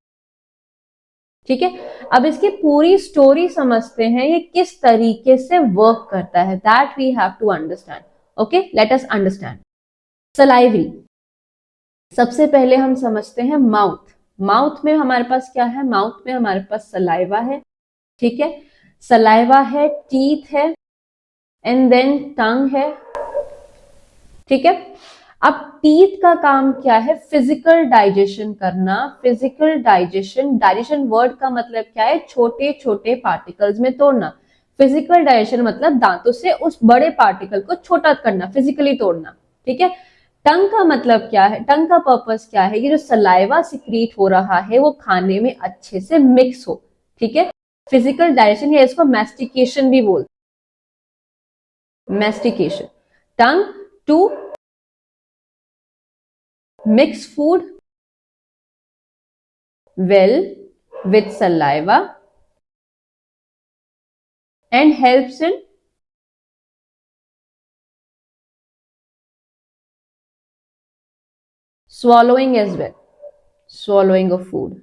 ठीक है. अब इसकी पूरी स्टोरी समझते हैं, ये किस तरीके से वर्क करता है, that we have to understand. Okay, let us understand. Salivary, सबसे पहले हम समझते हैं माउथ. माउथ में हमारे पास क्या है? माउथ में हमारे पास सलाइवा है, ठीक है, सलाइवा है, टीथ है, एंड देन टंग है, ठीक है. अब टीथ का काम क्या है? फिजिकल डाइजेशन करना. फिजिकल डाइजेशन, डाइजेशन वर्ड का मतलब क्या है? छोटे छोटे पार्टिकल्स में तोड़ना. फिजिकल डाइजेशन मतलब दांतों से उस बड़े पार्टिकल को छोटा करना, फिजिकली तोड़ना, ठीक है. टंग का मतलब क्या है? टंग का पर्पस क्या है? ये जो सलाइवा सिक्रीट हो रहा है वो खाने में अच्छे से मिक्स हो, ठीक है. फिजिकल डाइजेशन या इसको मैस्टिकेशन भी बोलते हैं, mastication. Tongue to mix food well with saliva and helps in swallowing as well, swallowing of food,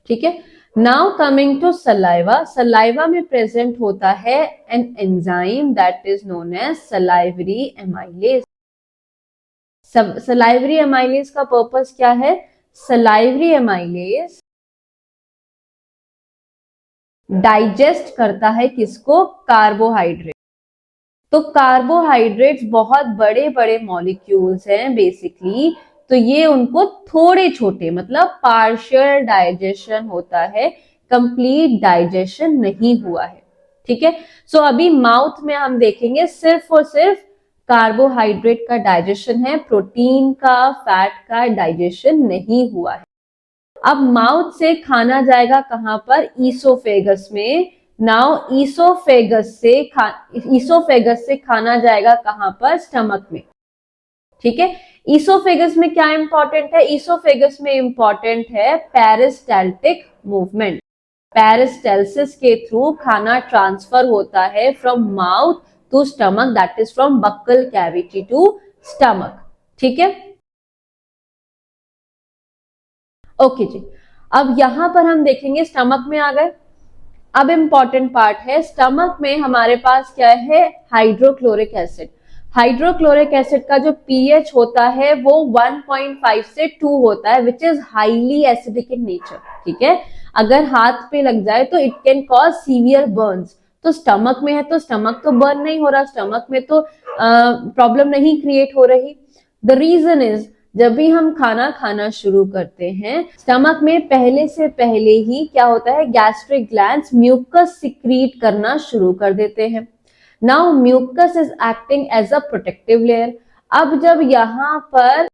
ठीक है. Now coming to saliva. Saliva में प्रेजेंट होता है an enzyme that is known as salivary amylase. Salivary amylase का purpose क्या है? Salivary amylase digest करता है किसको? कार्बोहाइड्रेट. तो कार्बोहाइड्रेट्स बहुत बड़े बड़े मॉलिक्यूल्स हैं बेसिकली, तो ये उनको थोड़े छोटे, मतलब पार्शियल डाइजेशन होता है, कंप्लीट डाइजेशन नहीं हुआ है, ठीक है. सो अभी माउथ में हम देखेंगे सिर्फ और सिर्फ कार्बोहाइड्रेट का डाइजेशन है, प्रोटीन का, फैट का डाइजेशन नहीं हुआ है. अब माउथ से खाना जाएगा कहां पर? ईसोफेगस में. नाउ ईसोफेगस से खाना जाएगा कहां पर? स्टमक में, ठीक है. ईसोफेगस में क्या इंपॉर्टेंट है? ईसोफेगस में इंपॉर्टेंट है पेरिस्टाल्टिक मूवमेंट। पेरिस्टाल्सिस के थ्रू खाना ट्रांसफर होता है from mouth to stomach, that is from buccal cavity to stomach. ठीक है, ओके जी। अब यहां पर हम देखेंगे स्टमक में आ गए। अब इंपॉर्टेंट पार्ट है, स्टमक में हमारे पास क्या है? Hydrochloric acid. हाइड्रोक्लोरिक एसिड का जो पीएच होता है वो 1.5 से 2 होता है, which is highly acidic in nature. ठीक है, अगर हाथ पे लग जाए तो it can cause severe Burns. तो स्टमक में है तो स्टमक तो बर्न नहीं हो रहा, स्टमक में तो प्रॉब्लम नहीं क्रिएट हो रही। द रीजन इज, जब भी हम खाना खाना शुरू करते हैं, स्टमक में पहले से पहले ही क्या होता है? गैस्ट्रिक ग्लैंड्स म्यूकस सिक्रीट करना शुरू कर देते हैं। Now mucus is acting as a protective layer. अब जब यहाँ पर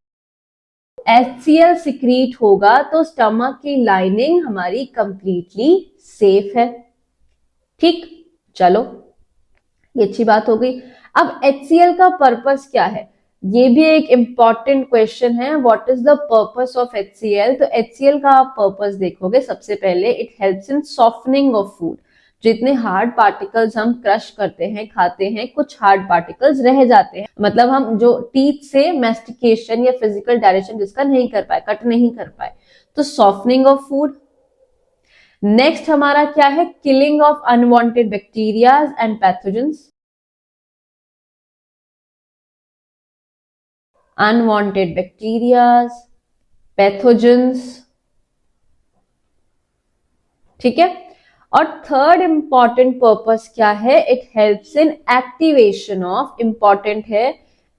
HCl सिक्रीट होगा तो स्टमक की लाइनिंग हमारी कंप्लीटली सेफ है। ठीक, चलो ये अच्छी बात हो गई। अब HCl का पर्पस क्या है? ये भी एक इंपॉर्टेंट क्वेश्चन है। What is the purpose of HCl? तो HCl का आप पर्पस देखोगे, सबसे पहले it helps in softening of food. जितने हार्ड पार्टिकल्स हम क्रश करते हैं, खाते हैं, कुछ हार्ड पार्टिकल्स रह जाते हैं, मतलब हम जो टीथ से मैस्टिकेशन या फिजिकल डायजेशन जिसका नहीं कर पाए, कट नहीं कर पाए, तो सॉफ्टनिंग ऑफ फूड। नेक्स्ट हमारा क्या है? Killing of unwanted bacterias and pathogens. Unwanted bacterias, pathogens. ठीक है, और थर्ड इंपॉर्टेंट पर्पस क्या है? It helps in activation of, important है,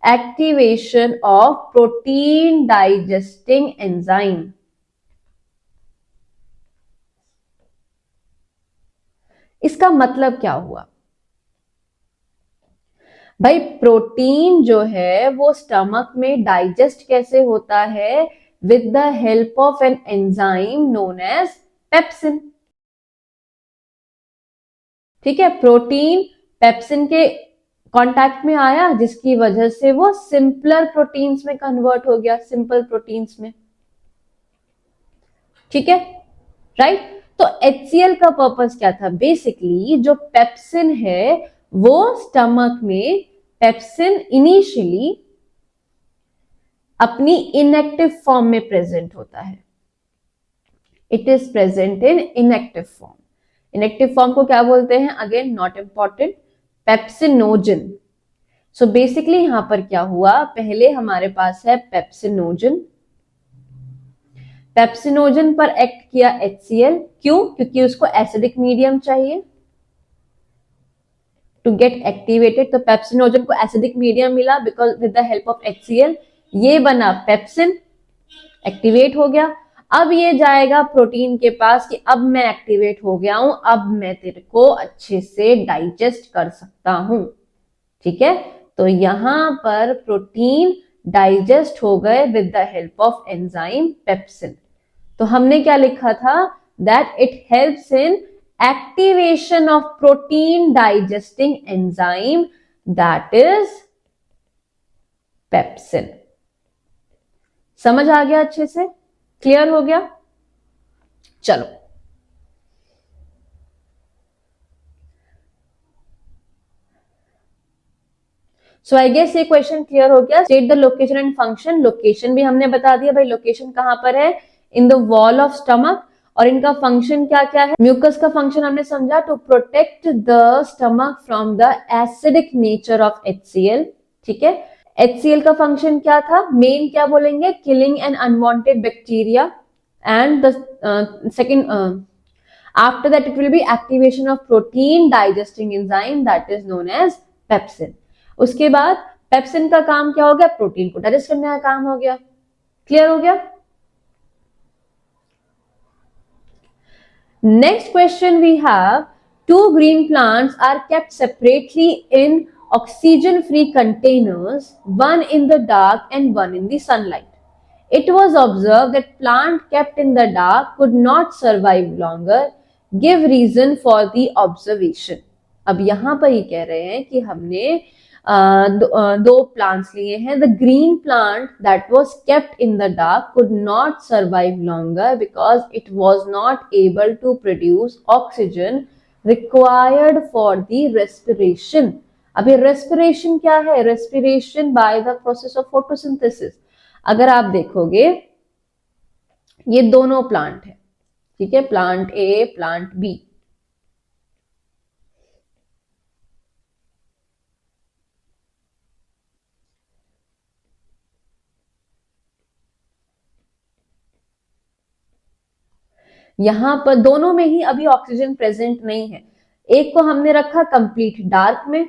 activation of protein digesting enzyme. इसका मतलब क्या हुआ भाई? प्रोटीन जो है वो स्टमक में डाइजेस्ट कैसे होता है? With the help of an enzyme known as pepsin. ठीक है, प्रोटीन पेप्सिन के कांटेक्ट में आया, जिसकी वजह से वो सिंपलर प्रोटीन्स में कन्वर्ट हो गया, सिंपल प्रोटीन्स में। ठीक है, राइट। तो HCl का पर्पस क्या था? बेसिकली जो पेप्सिन है वो स्टमक में, पेप्सिन इनिशियली अपनी इनएक्टिव फॉर्म में प्रेजेंट होता है। It is present in inactive form. Inactive form को क्या बोलते हैं? Again not important, pepsinogen. So basically यहां पर क्या हुआ? पहले हमारे पास है पेप्सिनोजन, पेप्सिनोजन पर एक्ट किया HCl। क्यों? क्योंकि उसको एसिडिक मीडियम चाहिए टू गेट एक्टिवेटेड। तो पेप्सिनोजन को एसिडिक मीडियम मिला because with the help of HCl ये बना पेप्सिन, एक्टिवेट हो गया। अब ये जाएगा प्रोटीन के पास कि अब मैं एक्टिवेट हो गया हूं, अब मैं तेरे को अच्छे से डाइजेस्ट कर सकता हूं। ठीक है, तो यहां पर प्रोटीन डाइजेस्ट हो गए with the help of enzyme pepsin. तो हमने क्या लिखा था? That it helps in activation of protein digesting enzyme, that is pepsin. समझ आ गया? अच्छे से क्लियर हो गया? चलो, सो आई गेस ये क्वेश्चन क्लियर हो गया। State the location and function. Location भी हमने बता दिया भाई, लोकेशन कहां पर है? In the wall of stomach. और इनका फंक्शन क्या क्या है? म्यूकस का फंक्शन हमने समझा, to protect the stomach from the acidic nature of HCl। ठीक है, HCl का फंक्शन क्या था? मेन क्या बोलेंगे? Killing an unwanted bacteria, and the second after that it will be activation of protein digesting enzyme that is known as pepsin। उसके बाद pepsin का काम क्या हो गया? प्रोटीन को डाइजेस्ट करने का काम हो गया। क्लियर हो गया? Next question we have, two green plants are kept separately in oxygen free containers, one in the dark and one in the sunlight. It was observed that plant kept in the dark could not survive longer. Give reason for the observation। अब यहां पर ये कह रहे हैं कि हमने दो प्लांट्स लिए हैं. The green plant that was kept in the dark could not survive longer because it was not able to produce oxygen required for the respiration. अभी रेस्पिरेशन क्या है? Respiration by the process of photosynthesis. अगर आप देखोगे ये दोनों plant है, ठीक है, प्लांट ए प्लांट बी. यहां पर दोनों में ही अभी ऑक्सीजन प्रेजेंट नहीं है. एक को हमने रखा कंप्लीट डार्क में,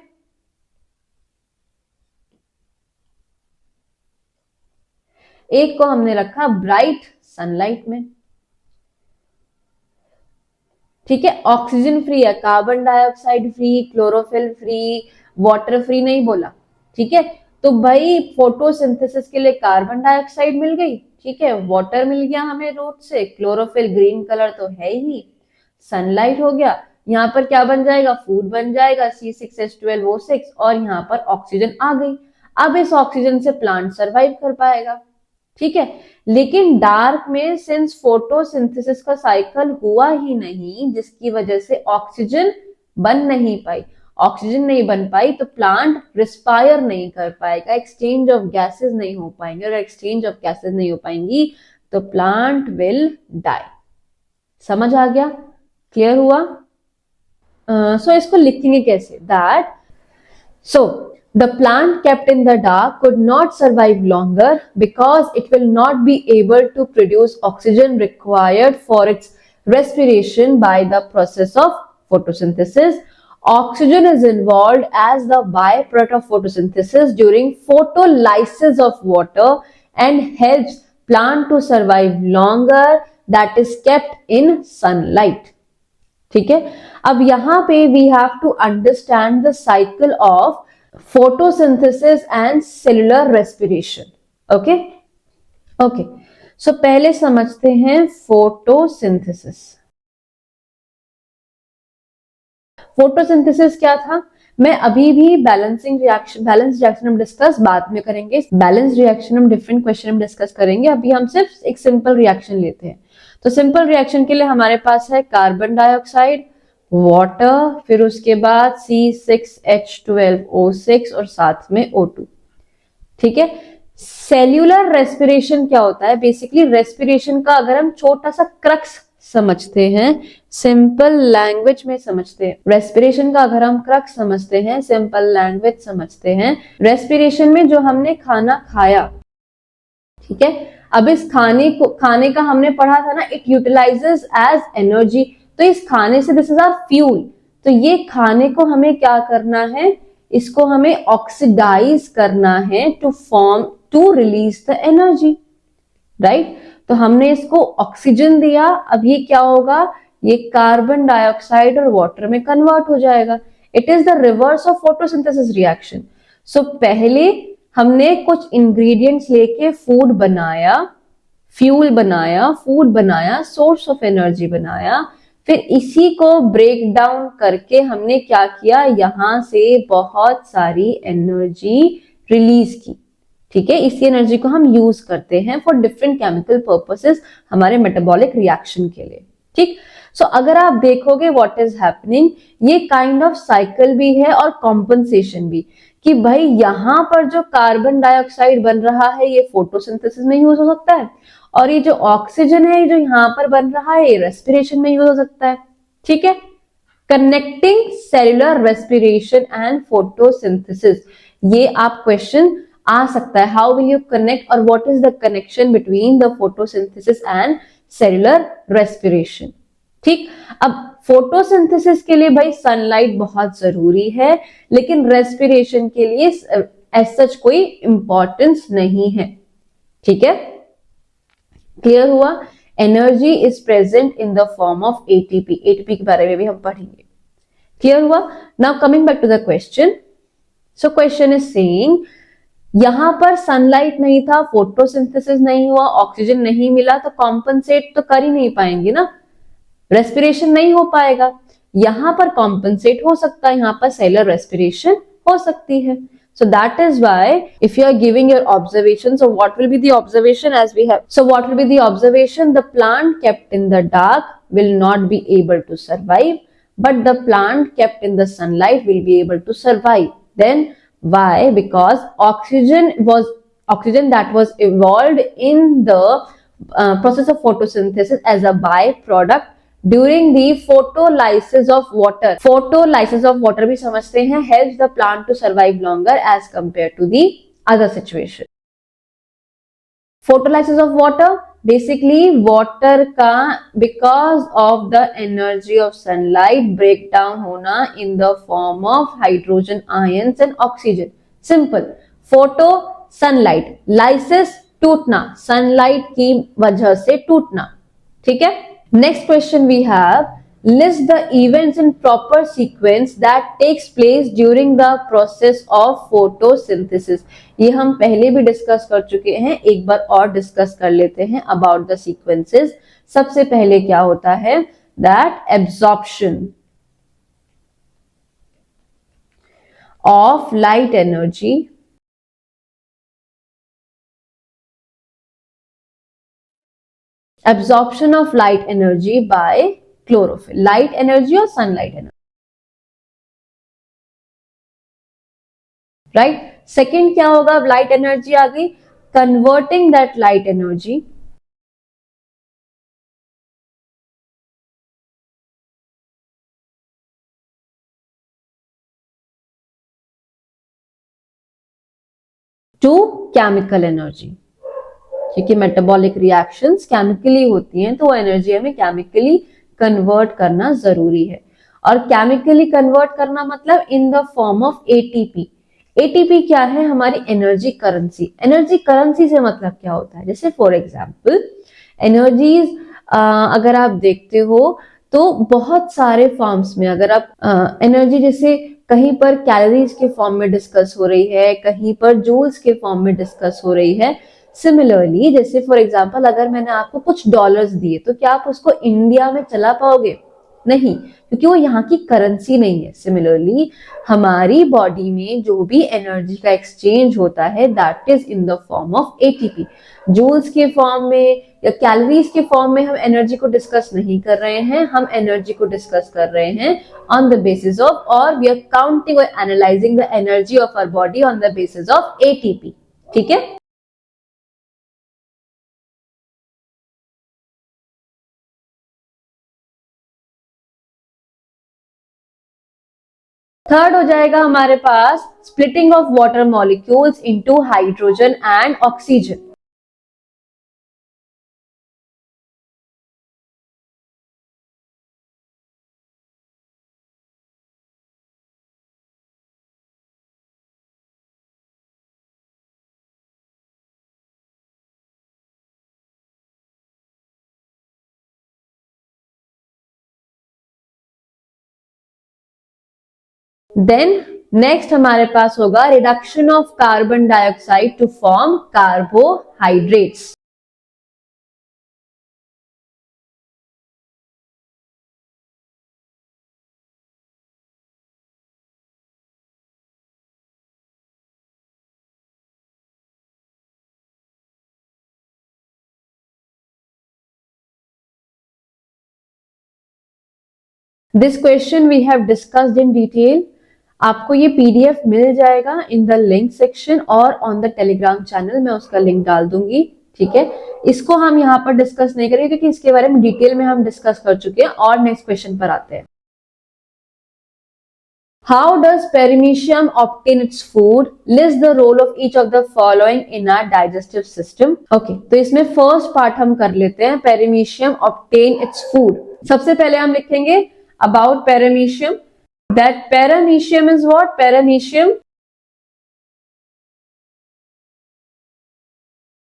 एक को हमने रखा ब्राइट सनलाइट में. ठीक है, ऑक्सीजन फ्री है, carbon dioxide free, chlorophyll free, water free नहीं बोला. ठीक है, तो भाई फोटोसिंथेसिस के लिए कार्बन डाइऑक्साइड मिल गई, ठीक है, वाटर मिल गया हमें रूट से, क्लोरोफिल ग्रीन कलर तो है ही, सनलाइट हो गया. यहाँ पर क्या बन जाएगा? फूड बन जाएगा C6H12O6 और यहाँ पर ऑक्सीजन आ गई. अब इस ऑक्सीजन से प्लांट सरवाइव कर पाएगा. ठीक है, लेकिन डार्क में सिंस फोटोसिंथेसिस का साइकिल हुआ ही नहीं, जिसकी वजह से ऑक्सीजन बन नहीं पाई, ऑक्सीजन नहीं बन पाई तो प्लांट रिस्पायर नहीं कर पाएगा, एक्सचेंज ऑफ गैसेस नहीं हो पाएंगे, और एक्सचेंज ऑफ गैसेस नहीं हो पाएंगी तो प्लांट विल डाई. समझ आ गया? क्लियर हुआ? सो इसको लिखेंगे कैसे? That so the plant kept in the dark could not survive longer because it will not be able to produce oxygen required for its respiration by the process of photosynthesis. Oxygen is involved as the byproduct of photosynthesis during photolysis of water and helps plant to survive longer, that is kept in sunlight. ठीक है, अब यहां पे we have to understand the cycle of photosynthesis and cellular respiration. Okay, okay, so पहले समझते हैं photosynthesis. Photosynthesis क्या था? मैं अभी भी बैलेंस रिएक्शन हम डिस्कस बाद में करेंगे. बैलेंस रिएक्शन हम डिफरेंट क्वेश्चन हम डिस्कस करेंगे. अभी हम सिर्फ एक सिंपल रिएक्शन लेते हैं. तो सिंपल रिएक्शन के लिए हमारे पास है कार्बन डाइऑक्साइड, वाटर, फिर उसके बाद C6H12O6 और साथ में O2. ठीक है, सेल्यूलर रेस्पिरेशन क्या होता है? बेसिकली रेस्पिरेशन का अगर हम छोटा सा क्रक्स समझते हैं, सिंपल लैंग्वेज में समझते हैं, रेस्पिरेशन का अगर हम क्रक्स समझते हैं, सिंपल लैंग्वेज समझते हैं, रेस्पिरेशन में जो हमने खाना खाया, ठीक है, अब इस खाने का हमने पढ़ा था ना, इट यूटिलाइजेस एज एनर्जी. तो इस खाने से दिस इज आवर फ्यूल. तो ये खाने को हमें क्या करना है? इसको हमें ऑक्सीडाइज करना है to release the energy, right. तो हमने इसको ऑक्सीजन दिया, अब ये क्या होगा? ये कार्बन डाइऑक्साइड और वाटर में कन्वर्ट हो जाएगा. It is the reverse of photosynthesis reaction. So पहले हमने कुछ इंग्रेडिएंट्स लेके फूड बनाया, फ्यूल बनाया, फूड बनाया, सोर्स ऑफ एनर्जी बनाया, फिर इसी को ब्रेक डाउन करके हमने क्या किया? यहां से बहुत सारी एनर्जी रिलीज की. ठीक है, इसी एनर्जी को हम यूज करते हैं फॉर डिफरेंट केमिकल पर्पसेस, हमारे मेटाबॉलिक रिएक्शन के लिए. ठीक, सो अगर आप देखोगे व्हाट इज हैपनिंग, ये काइंड ऑफ साइकिल भी है और कॉम्पनसेशन भी, कि भाई यहां पर जो कार्बन डाइऑक्साइड बन रहा है ये फोटोसिंथेसिस में यूज हो सकता है, और ये जो ऑक्सीजन है जो यहां पर बन रहा है ये रेस्पिरेशन में यूज हो सकता है. ठीक है, connecting cellular respiration and photosynthesis, ये आप क्वेश्चन आ सकता है. हाउ विल यू कनेक्ट और what is the connection between the photosynthesis and cellular respiration. ठीक, अब फोटोसिंथेसिस के लिए भाई सनलाइट बहुत जरूरी है, लेकिन रेस्पिरेशन के लिए एज सच कोई इंपॉर्टेंस नहीं है. ठीक है, क्लियर हुआ? Energy is present in the form of ATP. ATP के बारे में भी हम पढ़ेंगे. क्लियर हुआ? Now coming back to the question. So question is saying यहां पर सनलाइट नहीं था, फोटोसिंथेसिस नहीं हुआ, ऑक्सीजन नहीं मिला, तो कॉम्पनसेट तो कर ही नहीं पाएंगे ना, रेस्पिरेशन नहीं हो पाएगा. यहां पर कॉम्पनसेट हो सकता है, यहां पर सेलुलर रेस्पिरेशन हो सकती है. So that is why if you are giving your observation, so what will be the observation as we have? So what will be the observation? The plant kept in the dark will not be able to survive, but the plant kept in the sunlight will be able to survive. Then why? Because oxygen that was evolved in the process of photosynthesis as a byproduct during the photolysis of water. Photolysis of water भी समझते हैं, helps the plant to survive longer as compared to the other situation. Photolysis of water, basically water का because of the energy of sunlight breakdown होना in the form of hydrogen ions and oxygen. Simple. Photo sunlight, lysis टूटना, sunlight की वजह से टूटना. ठीक है. Next question we have, list the events in proper sequence that takes place during the process of photosynthesis. ये हम पहले भी डिस्कस कर चुके हैं, एक बार और डिस्कस कर लेते हैं about the sequences. सबसे पहले क्या होता है? That absorption of light energy by chlorophyll. Light energy or sunlight energy, right? Second क्या होगा? Light energy आ गई, converting that light energy to chemical energy. क्योंकि मेटाबॉलिक रिएक्शंस केमिकली होती हैं, तो वो एनर्जी हमें केमिकली कन्वर्ट करना जरूरी है. और केमिकली कन्वर्ट करना मतलब इन the form of ATP. ATP क्या है? हमारी एनर्जी करेंसी. एनर्जी करेंसी से मतलब क्या होता है? जैसे फॉर एग्जांपल एनर्जीज अगर आप देखते हो तो बहुत सारे फॉर्म्स में, अगर आप एनर्जी जैसे कहीं पर कैलोरीज के फॉर्म में डिस्कस हो रही है, कहीं पर जूल्स के फॉर्म में डिस्कस हो रही है. सिमिलरली जैसे फॉर एग्जांपल अगर मैंने आपको कुछ डॉलर्स दिए तो क्या आप उसको इंडिया में चला पाओगे? नहीं, क्योंकि वो यहाँ की करेंसी नहीं है. सिमिलरली हमारी बॉडी में जो भी एनर्जी का एक्सचेंज होता है that is in the form of ATP. Joules के फॉर्म में या कैलोरीज के फॉर्म में हम एनर्जी को डिस्कस नहीं कर रहे हैं, हम एनर्जी को डिस्कस कर रहे हैं ऑन द बेसिस ऑफ, और वी आर काउंटिंग और analysing the energy of our body on the basis of ATP. ठीक है. थर्ड हो जाएगा हमारे पास splitting of water molecules into hydrogen and oxygen. Then next हमारे पास होगा reduction of carbon dioxide to form carbohydrates. This question we have discussed in detail. आपको ये पीडीएफ मिल जाएगा इन द लिंक सेक्शन और ऑन द टेलीग्राम चैनल, मैं उसका लिंक डाल दूंगी. ठीक है. इसको हम यहाँ पर डिस्कस नहीं करेंगे क्योंकि इसके बारे में डिटेल में हम डिस्कस कर चुके हैं. और नेक्स्ट क्वेश्चन पर आते हैं. How does paramecium obtain its food? List the role of each of the following in our digestive system. Okay, तो इसमें फर्स्ट पार्ट हम कर लेते हैं. Paramecium obtain its food. सबसे पहले हम लिखेंगे about paramecium. That paramecium is what? Paramecium.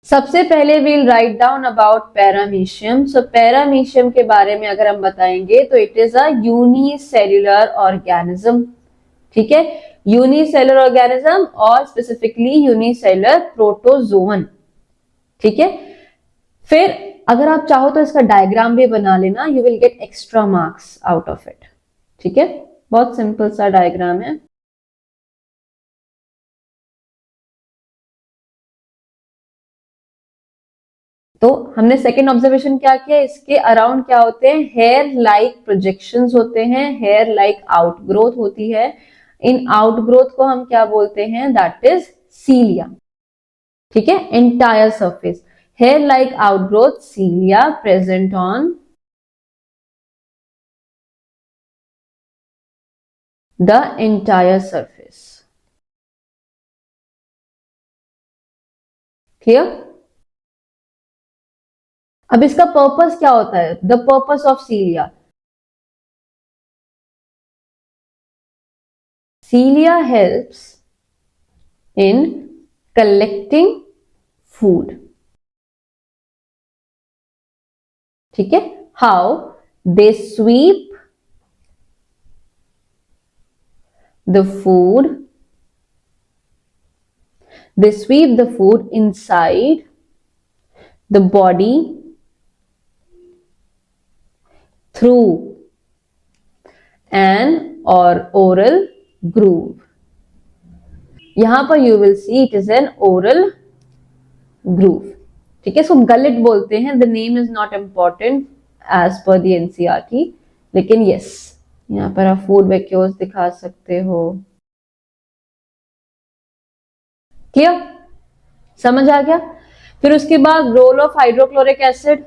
सबसे पहले we'll write down about paramecium. So paramecium के बारे में अगर हम बताएंगे तो it is a unicellular organism. ठीक है. यूनिसेलुलर ऑर्गेनिज्म और स्पेसिफिकली यूनिसेलुलर प्रोटोजोन. ठीक है. फिर अगर आप चाहो तो इसका डायग्राम भी बना लेना, you will get extra marks out of it. ठीक है. बहुत सिंपल सा डायग्राम है. तो हमने सेकेंड ऑब्जर्वेशन क्या किया, इसके अराउंड क्या होते हैं, हेयर लाइक प्रोजेक्शंस होते हैं, हेयर लाइक आउटग्रोथ होती है। इन आउटग्रोथ को हम क्या बोलते हैं, दैट इज सीलिया। ठीक है, entire surface, hair like outgrowth cilia present on the entire surface. Clear? अब इसका पर्पस क्या होता है, the purpose of cilia, cilia helps in collecting food. ठीक है, how they sweep the food, they sweep the food inside the body through an or oral groove. यहां पर you will see it is an oral groove. ठीक है, इसको गलिट बोलते हैं, the name is not important as per the NCERT, लेकिन yes, यहाँ पर आप फूड वैक्यूल्स दिखा सकते हो। क्लियर, समझ आ गया। फिर उसके बाद role of hydrochloric acid,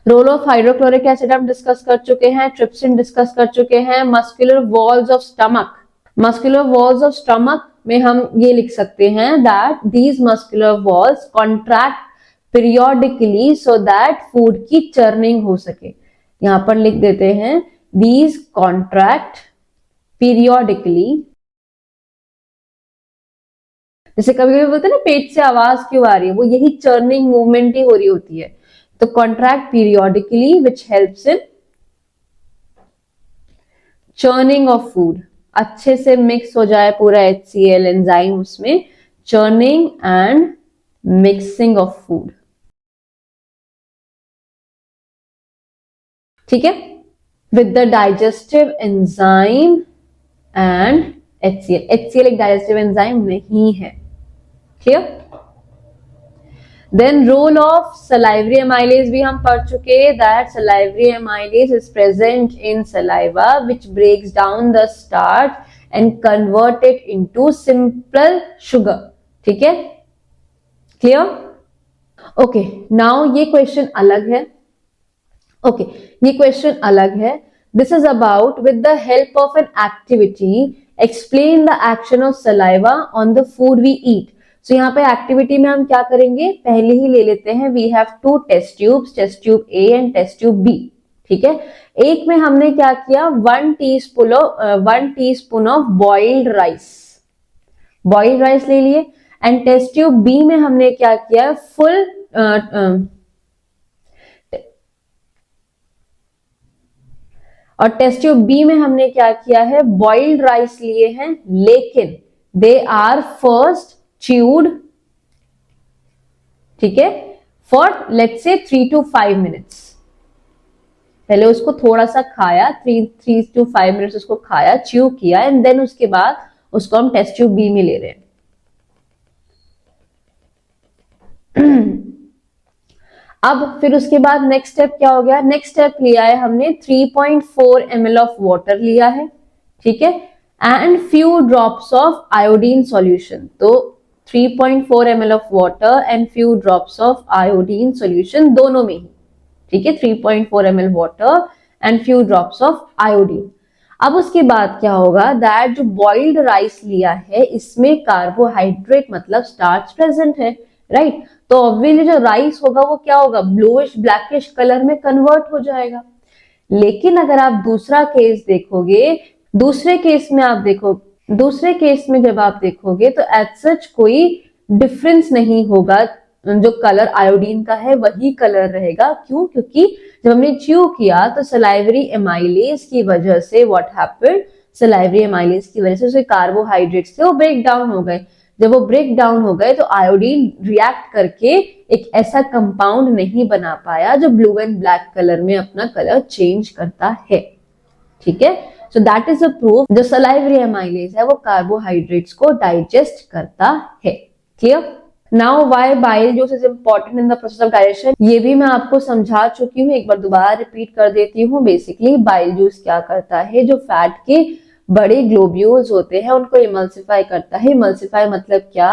role of hydrochloric acid हम डिस्कस कर चुके हैं, ट्रिप्सिन डिस्कस कर चुके हैं। Muscular walls of stomach, muscular walls of stomach में हम ये लिख सकते हैं that these muscular walls contract periodically so that food की चर्निंग हो सके। यहां पर लिख देते हैं these contract periodically। जैसे कभी कभी बोलते हैं ना पेट से आवाज क्यों आ रही है, वो यही चर्निंग मूवमेंट ही हो रही होती है। तो contract periodically which helps in churning of food, अच्छे से मिक्स हो जाए पूरा HCl एंजाइम उसमें, churning and mixing of food. ठीक है, with the digestive enzyme and HCl। HCl एक digestive enzyme नहीं है। Clear? Then role of salivary amylase भी हम पढ़ चुके, that salivary amylase is present in saliva which breaks down the starch and convert it into simple sugar। ठीक है, clear? Okay, now ये question अलग है। ओके, ये क्वेश्चन अलग है। This is about with the help of an activity explain the action of saliva on the food we eat. So यहाँ पे एक्टिविटी में हम क्या करेंगे, पहले ही ले लेते हैं, we have two test tubes, test tube A and test tube B. ठीक है, एक में हमने क्या किया, 1 टीस्पून ऑफ बॉइल्ड राइस ले लिए, एंड टेस्ट ट्यूब बी में हमने क्या किया, और टेस्ट ट्यूब बी में हमने क्या किया है, बॉइल्ड राइस लिए हैं, लेकिन दे आर फर्स्ट च्यूड। ठीक है, for let's say 3 to 5 minutes, पहले उसको थोड़ा सा खाया, 3 to 5 मिनट्स उसको खाया, च्यू किया, एंड देन उसके बाद उसको हम टेस्ट ट्यूब बी में ले रहे हैं। अब फिर उसके बाद नेक्स्ट स्टेप क्या हो गया, नेक्स्ट स्टेप लिया है हमने 3.4 ml ऑफ वाटर लिया है। ठीक है, and few drops of iodine solution. तो 3.4 ml of water and few drops of iodine solution, दोनों में ही। ठीक है, 3.4 ml water and few drops of iodine. अब उसके बाद क्या होगा, दैट जो बॉइल्ड राइस लिया है इसमें कार्बोहाइड्रेट मतलब स्टार्च प्रेजेंट है, राइट। तो ऑब्वियसली जो राइस होगा वो क्या होगा, ब्लूइश ब्लैकिश कलर में कन्वर्ट हो जाएगा। लेकिन अगर आप दूसरा केस देखोगे, दूसरे केस में जब आप देखोगे तो एज सच कोई डिफरेंस नहीं होगा, जो कलर आयोडीन का है वही कलर रहेगा। क्यों, क्योंकि जब हमने च्यू किया तो सलाइवरी एमाइलेज की वजह से व्हाट हैपेंड, सलाइवरी एमाइलेज की वजह से उसके कार्बोहाइड्रेट्स थे वो ब्रेक डाउन हो गए। जब वो ब्रेक डाउन हो गए तो आयोडीन रिएक्ट करके एक ऐसा कंपाउंड नहीं बना पाया जो ब्लू एंड ब्लैक कलर में अपना कलर चेंज करता है। ठीक है, so that is a proof, जो सलाइवरी एमाइलेज है वो कार्बोहाइड्रेट्स को डाइजेस्ट करता है। Clear. Now why bile juice is important in the process of digestion, ये भी मैं आपको समझा चुकी हूँ, एक बार दोबारा रिपीट कर देती हूँ। बेसिकली बाइल जूस क्या करता है, जो फैट के बड़े ग्लोब्यूल्स होते हैं उनको इमल्सिफाई करता है। इमल्सिफाई मतलब क्या,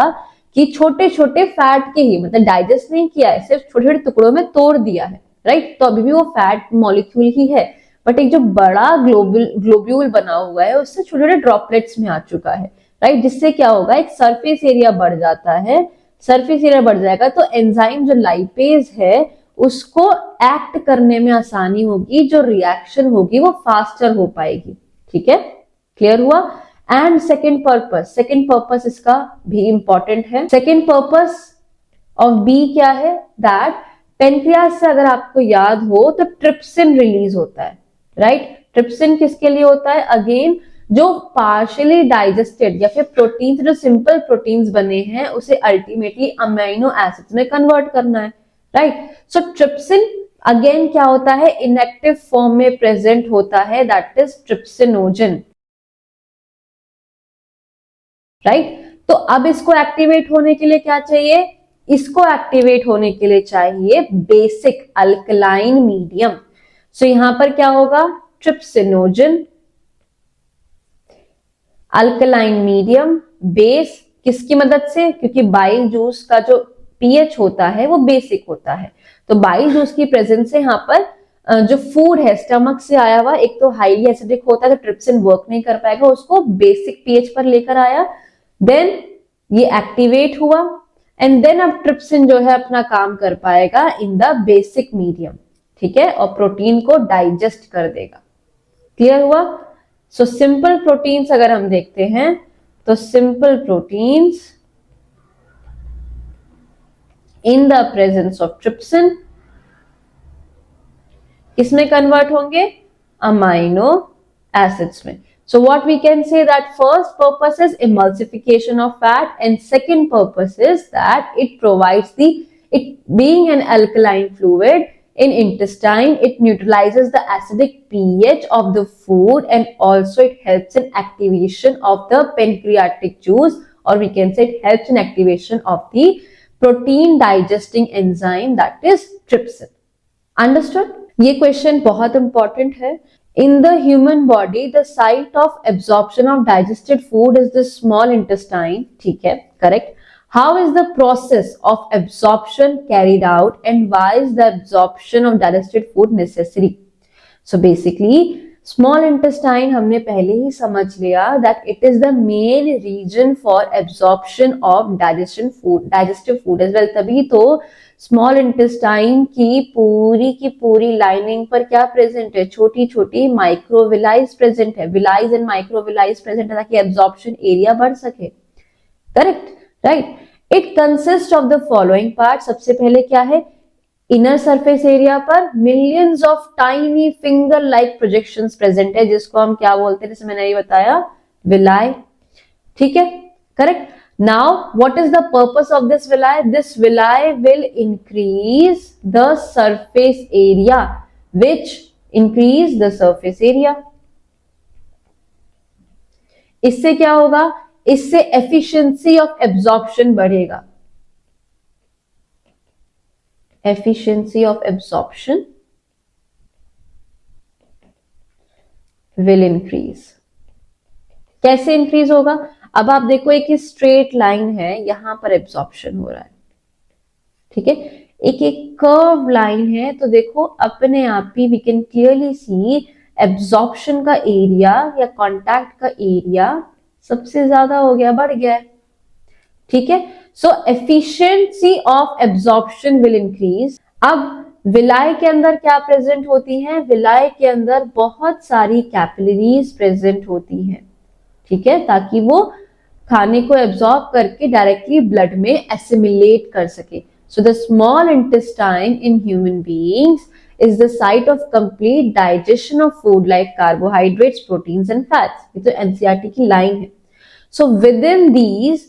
कि छोटे छोटे फैट के ही, मतलब डाइजेस्ट नहीं किया है, सिर्फ छोटे छोटे टुकड़ों में तोड़ दिया है, राइट। तो अभी भी वो फैट मॉलिक्यूल ही है, बट एक जो बड़ा ग्लोब्यूल बना हुआ है उससे छोटे छोटे ड्रॉपलेट्स में आ चुका है, राइट। जिससे क्या होगा, एक सरफेस एरिया बढ़ जाता है। सरफेस एरिया बढ़ जाएगा तो एंजाइम जो लाइपेज है उसको एक्ट करने में आसानी होगी, जो रिएक्शन होगी वो फास्टर हो पाएगी। ठीक है, क्लियर हुआ। एंड सेकेंड पर्पस इसका भी इंपॉर्टेंट है। सेकेंड पर्पस ऑफ बी क्या है, दैट पेनक्रियास से अगर आपको याद हो तो ट्रिप्सिन रिलीज होता है, राइट। ट्रिप्सिन किसके लिए होता है, अगेन जो पार्शियली डाइजेस्टेड या फिर प्रोटीन, जो सिंपल प्रोटीन्स बने हैं उसे अल्टीमेटली अमीनो एसिड्स में कन्वर्ट करना है, राइट। सो ट्रिप्सिन अगेन क्या होता है, इनएक्टिव फॉर्म में प्रेजेंट होता है, दैट इज ट्रिप्सिनोजन, राइट। तो अब इसको एक्टिवेट होने के लिए क्या चाहिए, इसको एक्टिवेट होने के लिए चाहिए बेसिक अल्कलाइन मीडियम। सो यहां पर क्या होगा, ट्रिप्सिनोजन, अल्कलाइन मीडियम, बेस किसकी मदद से, क्योंकि बाइल जूस का जो पीएच होता है वो बेसिक होता है। तो बाइल जूस की प्रेजेंस से यहाँ पर जो फूड है स्टमक से आया हुआ, एक तो हाईली एसिडिक होता है तो ट्रिप्सिन वर्क नहीं कर पाएगा, उसको बेसिक पीएच पर लेकर आया, देन ये एक्टिवेट हुआ, एंड देन अब ट्रिप्सिन जो है अपना काम कर पाएगा इन द बेसिक मीडियम, ठीक है, और प्रोटीन को डाइजेस्ट कर देगा। क्लियर हुआ। सो सिंपल प्रोटीन्स अगर हम देखते हैं तो simple proteins in the presence of trypsin किसमें कन्वर्ट होंगे, अमाइनो एसिड्स में। So what we can say that first purpose is emulsification of fat, and second purpose is that it provides it being an alkaline fluid in intestine, it neutralizes the acidic pH of the food, and also it helps in activation of the pancreatic juice, or we can say it helps in activation of the protein digesting enzyme, that is trypsin. Understood? ये question बहुत important है। In the human body, the site of absorption of digested food is the small intestine. ठीक है, correct. How is the process of absorption carried out, and why is the absorption of digested food necessary? So basically, small intestine हमने पहले ही समझ लिया that it is the main region for absorption of digestive food as well. तभी तो small intestine की पूरी lining पर क्या प्रेजेंट है, छोटी छोटी माइक्रोविलाइज प्रेजेंट है, विलाइज एंड माइक्रोविलाइज प्रेजेंट है, ताकि एब्जॉर्प्शन एरिया बढ़ सके। Correct, right. It consist of the following part. सबसे पहले क्या है, इनर सरफेस एरिया पर millions of tiny finger like projections present है, जिसको हम क्या बोलते हैं, जैसे मैंने ये बताया, विलाई। ठीक है, correct. Now, what is the purpose of this villi? This villi will increase the surface area, which increase the surface area. इससे क्या होगा, इससे efficiency of absorption बढ़ेगा। Efficiency of absorption will increase. कैसे इंक्रीज होगा, अब आप देखो एक स्ट्रेट लाइन है, यहां पर एब्जॉर्प्शन हो रहा है, ठीक है, एक कर्व लाइन है, तो देखो अपने आप ही we can clearly see absorption का एरिया या कांटेक्ट का एरिया सबसे ज्यादा हो गया, बढ़ गया है। ठीक है, so efficiency of absorption will increase. अब विलाई के अंदर क्या प्रेजेंट होती है, विलाई के अंदर बहुत सारी कैपिलरीज प्रेजेंट होती हैं, ठीक है, ताकि वो खाने को एब्जॉर्ब करके डायरेक्टली ब्लड में एसिमिलेट कर सके। So the small intestine in human beings is the site of complete digestion of food like carbohydrates, proteins and fats. ये तो एनसीईआरटी की लाइन है। So within these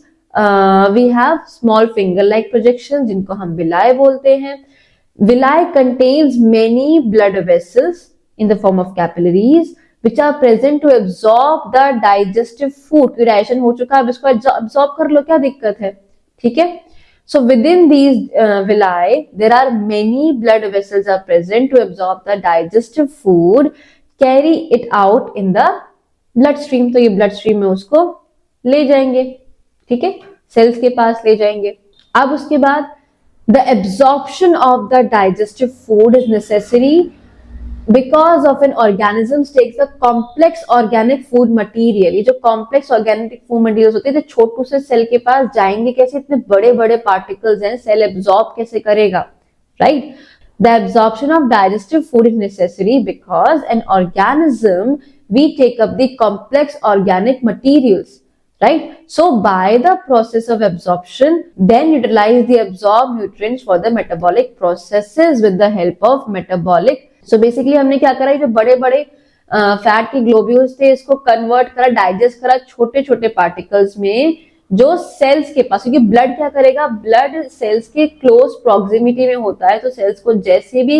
we have small finger like projection, जिनको हम villi बोलते हैं। Villi contains many blood vessels in the form of capillaries which are present to absorb the digestive food। Digestion हो चुका है, अब इसको absorb कर लो, क्या दिक्कत है, ठीक है। So within these villi, there are many blood vessels are present to absorb the digestive food, carry it out in the bloodstream. तो ये bloodstream में उसको ले जाएंगे, ठीक है, सेल्स के पास ले जाएंगे. अब उसके बाद the absorption of the digestive food is necessary because of an organism takes the complex organic food material. ये जो complex organic food materials होते हैं, जो छोटू से सेल के पास जाएंगे कैसे, इतने बड़े बड़े पार्टिकल्स हैं, सेल एब्जॉर्ब कैसे करेगा, right? The absorption of digestive food is necessary because an organism we take up the complex organic materials, right? So by the process of absorption, then utilize the absorbed nutrients for the metabolic processes with the help of metabolic. So basically हमने क्या करा, जो बड़े बड़े fat के globules थे इसको convert करा, डाइजेस्ट करा छोटे छोटे पार्टिकल्स में, जो सेल्स के पास, क्योंकि ब्लड क्या करेगा, ब्लड सेल्स के क्लोज प्रॉक्सिमिटी में होता है, तो सेल्स को जैसे भी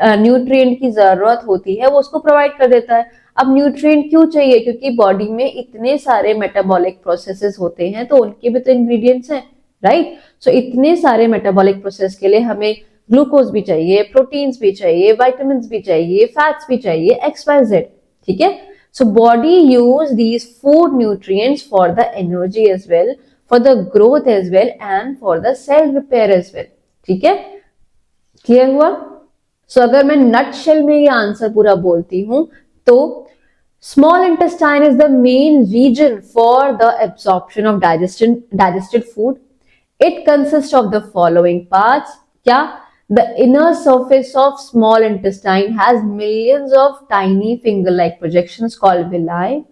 न्यूट्रिएंट की जरूरत होती है वो उसको प्रोवाइड कर देता है. अब न्यूट्रिएंट क्यों चाहिए, क्योंकि बॉडी में इतने सारे मेटाबॉलिक प्रोसेसेस होते हैं तो उनके भी तो इंग्रेडिएंट्स हैं, राइट? सो इतने सारे मेटाबॉलिक प्रोसेस के लिए हमें ग्लूकोज भी चाहिए, प्रोटीन्स भी चाहिए, विटामिन्स भी चाहिए, फैट्स भी चाहिए, XYZ, ठीक है? So body use these food nutrients for the energy as well, for the growth as well, and for the cell repair as well. ठीक है, क्लियर हुआ? So अगर मैं नटशेल में ये आंसर पूरा बोलती हूं तो small intestine is the main region for the absorption of digested food. It consists of the following parts. क्या? The inner surface of small intestine has millions of tiny finger-like projections called villi.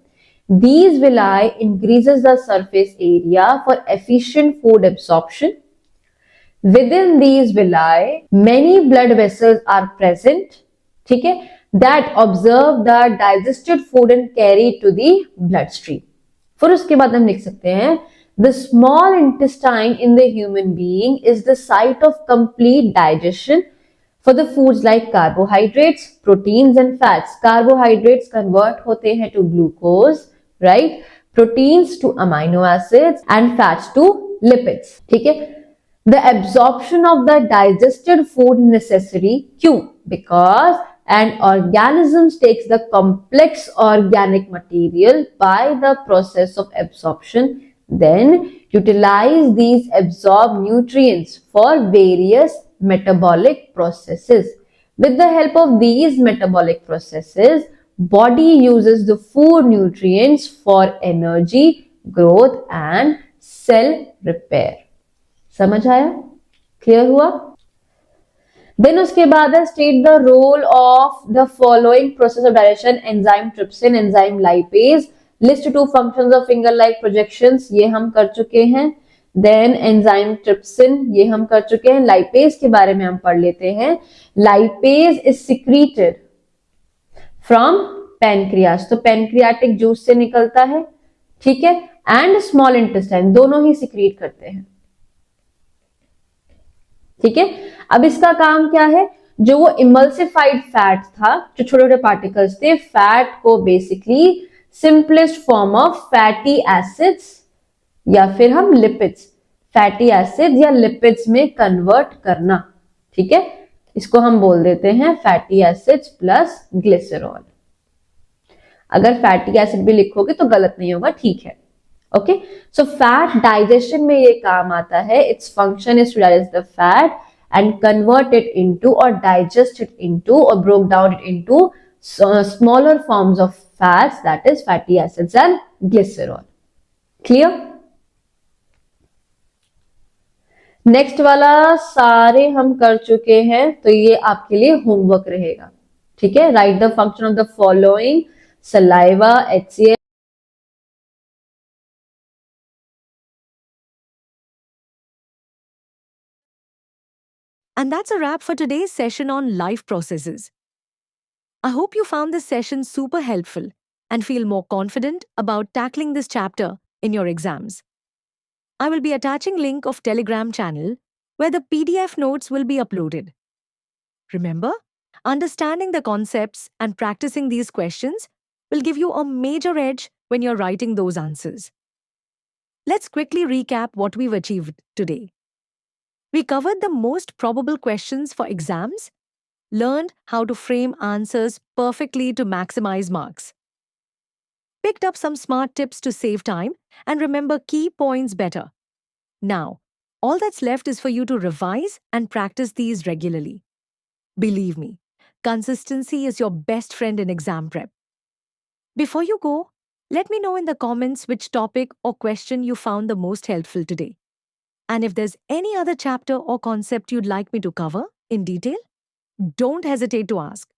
These villi increases the surface area for efficient food absorption. Within these villi, many blood vessels are present, ठीक है, that observe the digested food and carry it to the bloodstream. फिर उसके बाद हम लिख सकते हैं, the small intestine in the human being is the site of complete digestion for the foods like carbohydrates, proteins and fats. Carbohydrates convert होते हैं to glucose, right? Proteins to amino acids and fats to lipids. ठीक है? The absorption of the digested food necessary. क्यों? Because an organism takes the complex organic material by the process of absorption, then utilize these absorbed nutrients for various metabolic processes. With the help of these metabolic processes, body uses the food nutrients for energy, growth and cell repair. समझ आया? Clear हुआ? Then उसके बाद है state the role of the following process of digestion: enzyme trypsin, enzyme lipase. List two functions of finger-like projections, ये हम कर चुके हैं. Then enzyme trypsin, ये हम कर चुके हैं. Lipase के बारे में हम पढ़ लेते हैं. Lipase is secreted from pancreas, तो pancreatic juice से निकलता है, ठीक है, and small intestine, दोनों ही secrete करते हैं, ठीक है. अब इसका काम क्या है, जो वो इमल्सिफाइड फैट था, जो छोटे छोटे पार्टिकल्स थे, फैट को basically simplest form of fatty acids या फिर हम लिपिड्स, फैटी एसिड्स या लिपिड्स में कन्वर्ट करना, ठीक है. इसको हम बोल देते हैं फैटी एसिड्स प्लस ग्लिसरॉल. अगर फैटी एसिड भी लिखोगे तो गलत नहीं होगा, ठीक है. ओके, सो फैट डाइजेशन में ये काम आता है. Its function is to digest the fat and convert it into or digest it into or broke down it into smaller forms of fats, that is fatty acids and glycerol. Clear? Next वाला सारे हम कर चुके हैं, तो ये आपके लिए होमवर्क रहेगा, ठीक है. Right the function of the following: saliva, HCl. And that's a wrap for today's session on life processes. I hope you found this session super helpful and feel more confident about tackling this chapter in your exams. I will be attaching link of Telegram channel where the PDF notes will be uploaded. Remember, understanding the concepts and practicing these questions will give you a major edge when you're writing those answers. Let's quickly recap what we've achieved today. We covered the most probable questions for exams, learned how to frame answers perfectly to maximize marks, picked up some smart tips to save time and remember key points better. Now, all that's left is for you to revise and practice these regularly. Believe me, consistency is your best friend in exam prep. Before you go, let me know in the comments which topic or question you found the most helpful today. And if there's any other chapter or concept you'd like me to cover in detail, don't hesitate to ask.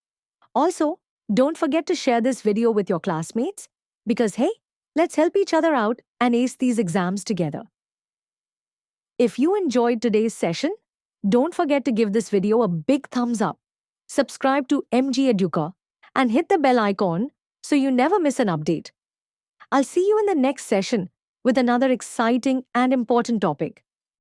Also, don't forget to share this video with your classmates because, hey, let's help each other out and ace these exams together. If you enjoyed today's session, don't forget to give this video a big thumbs up, subscribe to MG Educa, and hit the bell icon so you never miss an update. I'll see you in the next session with another exciting and important topic.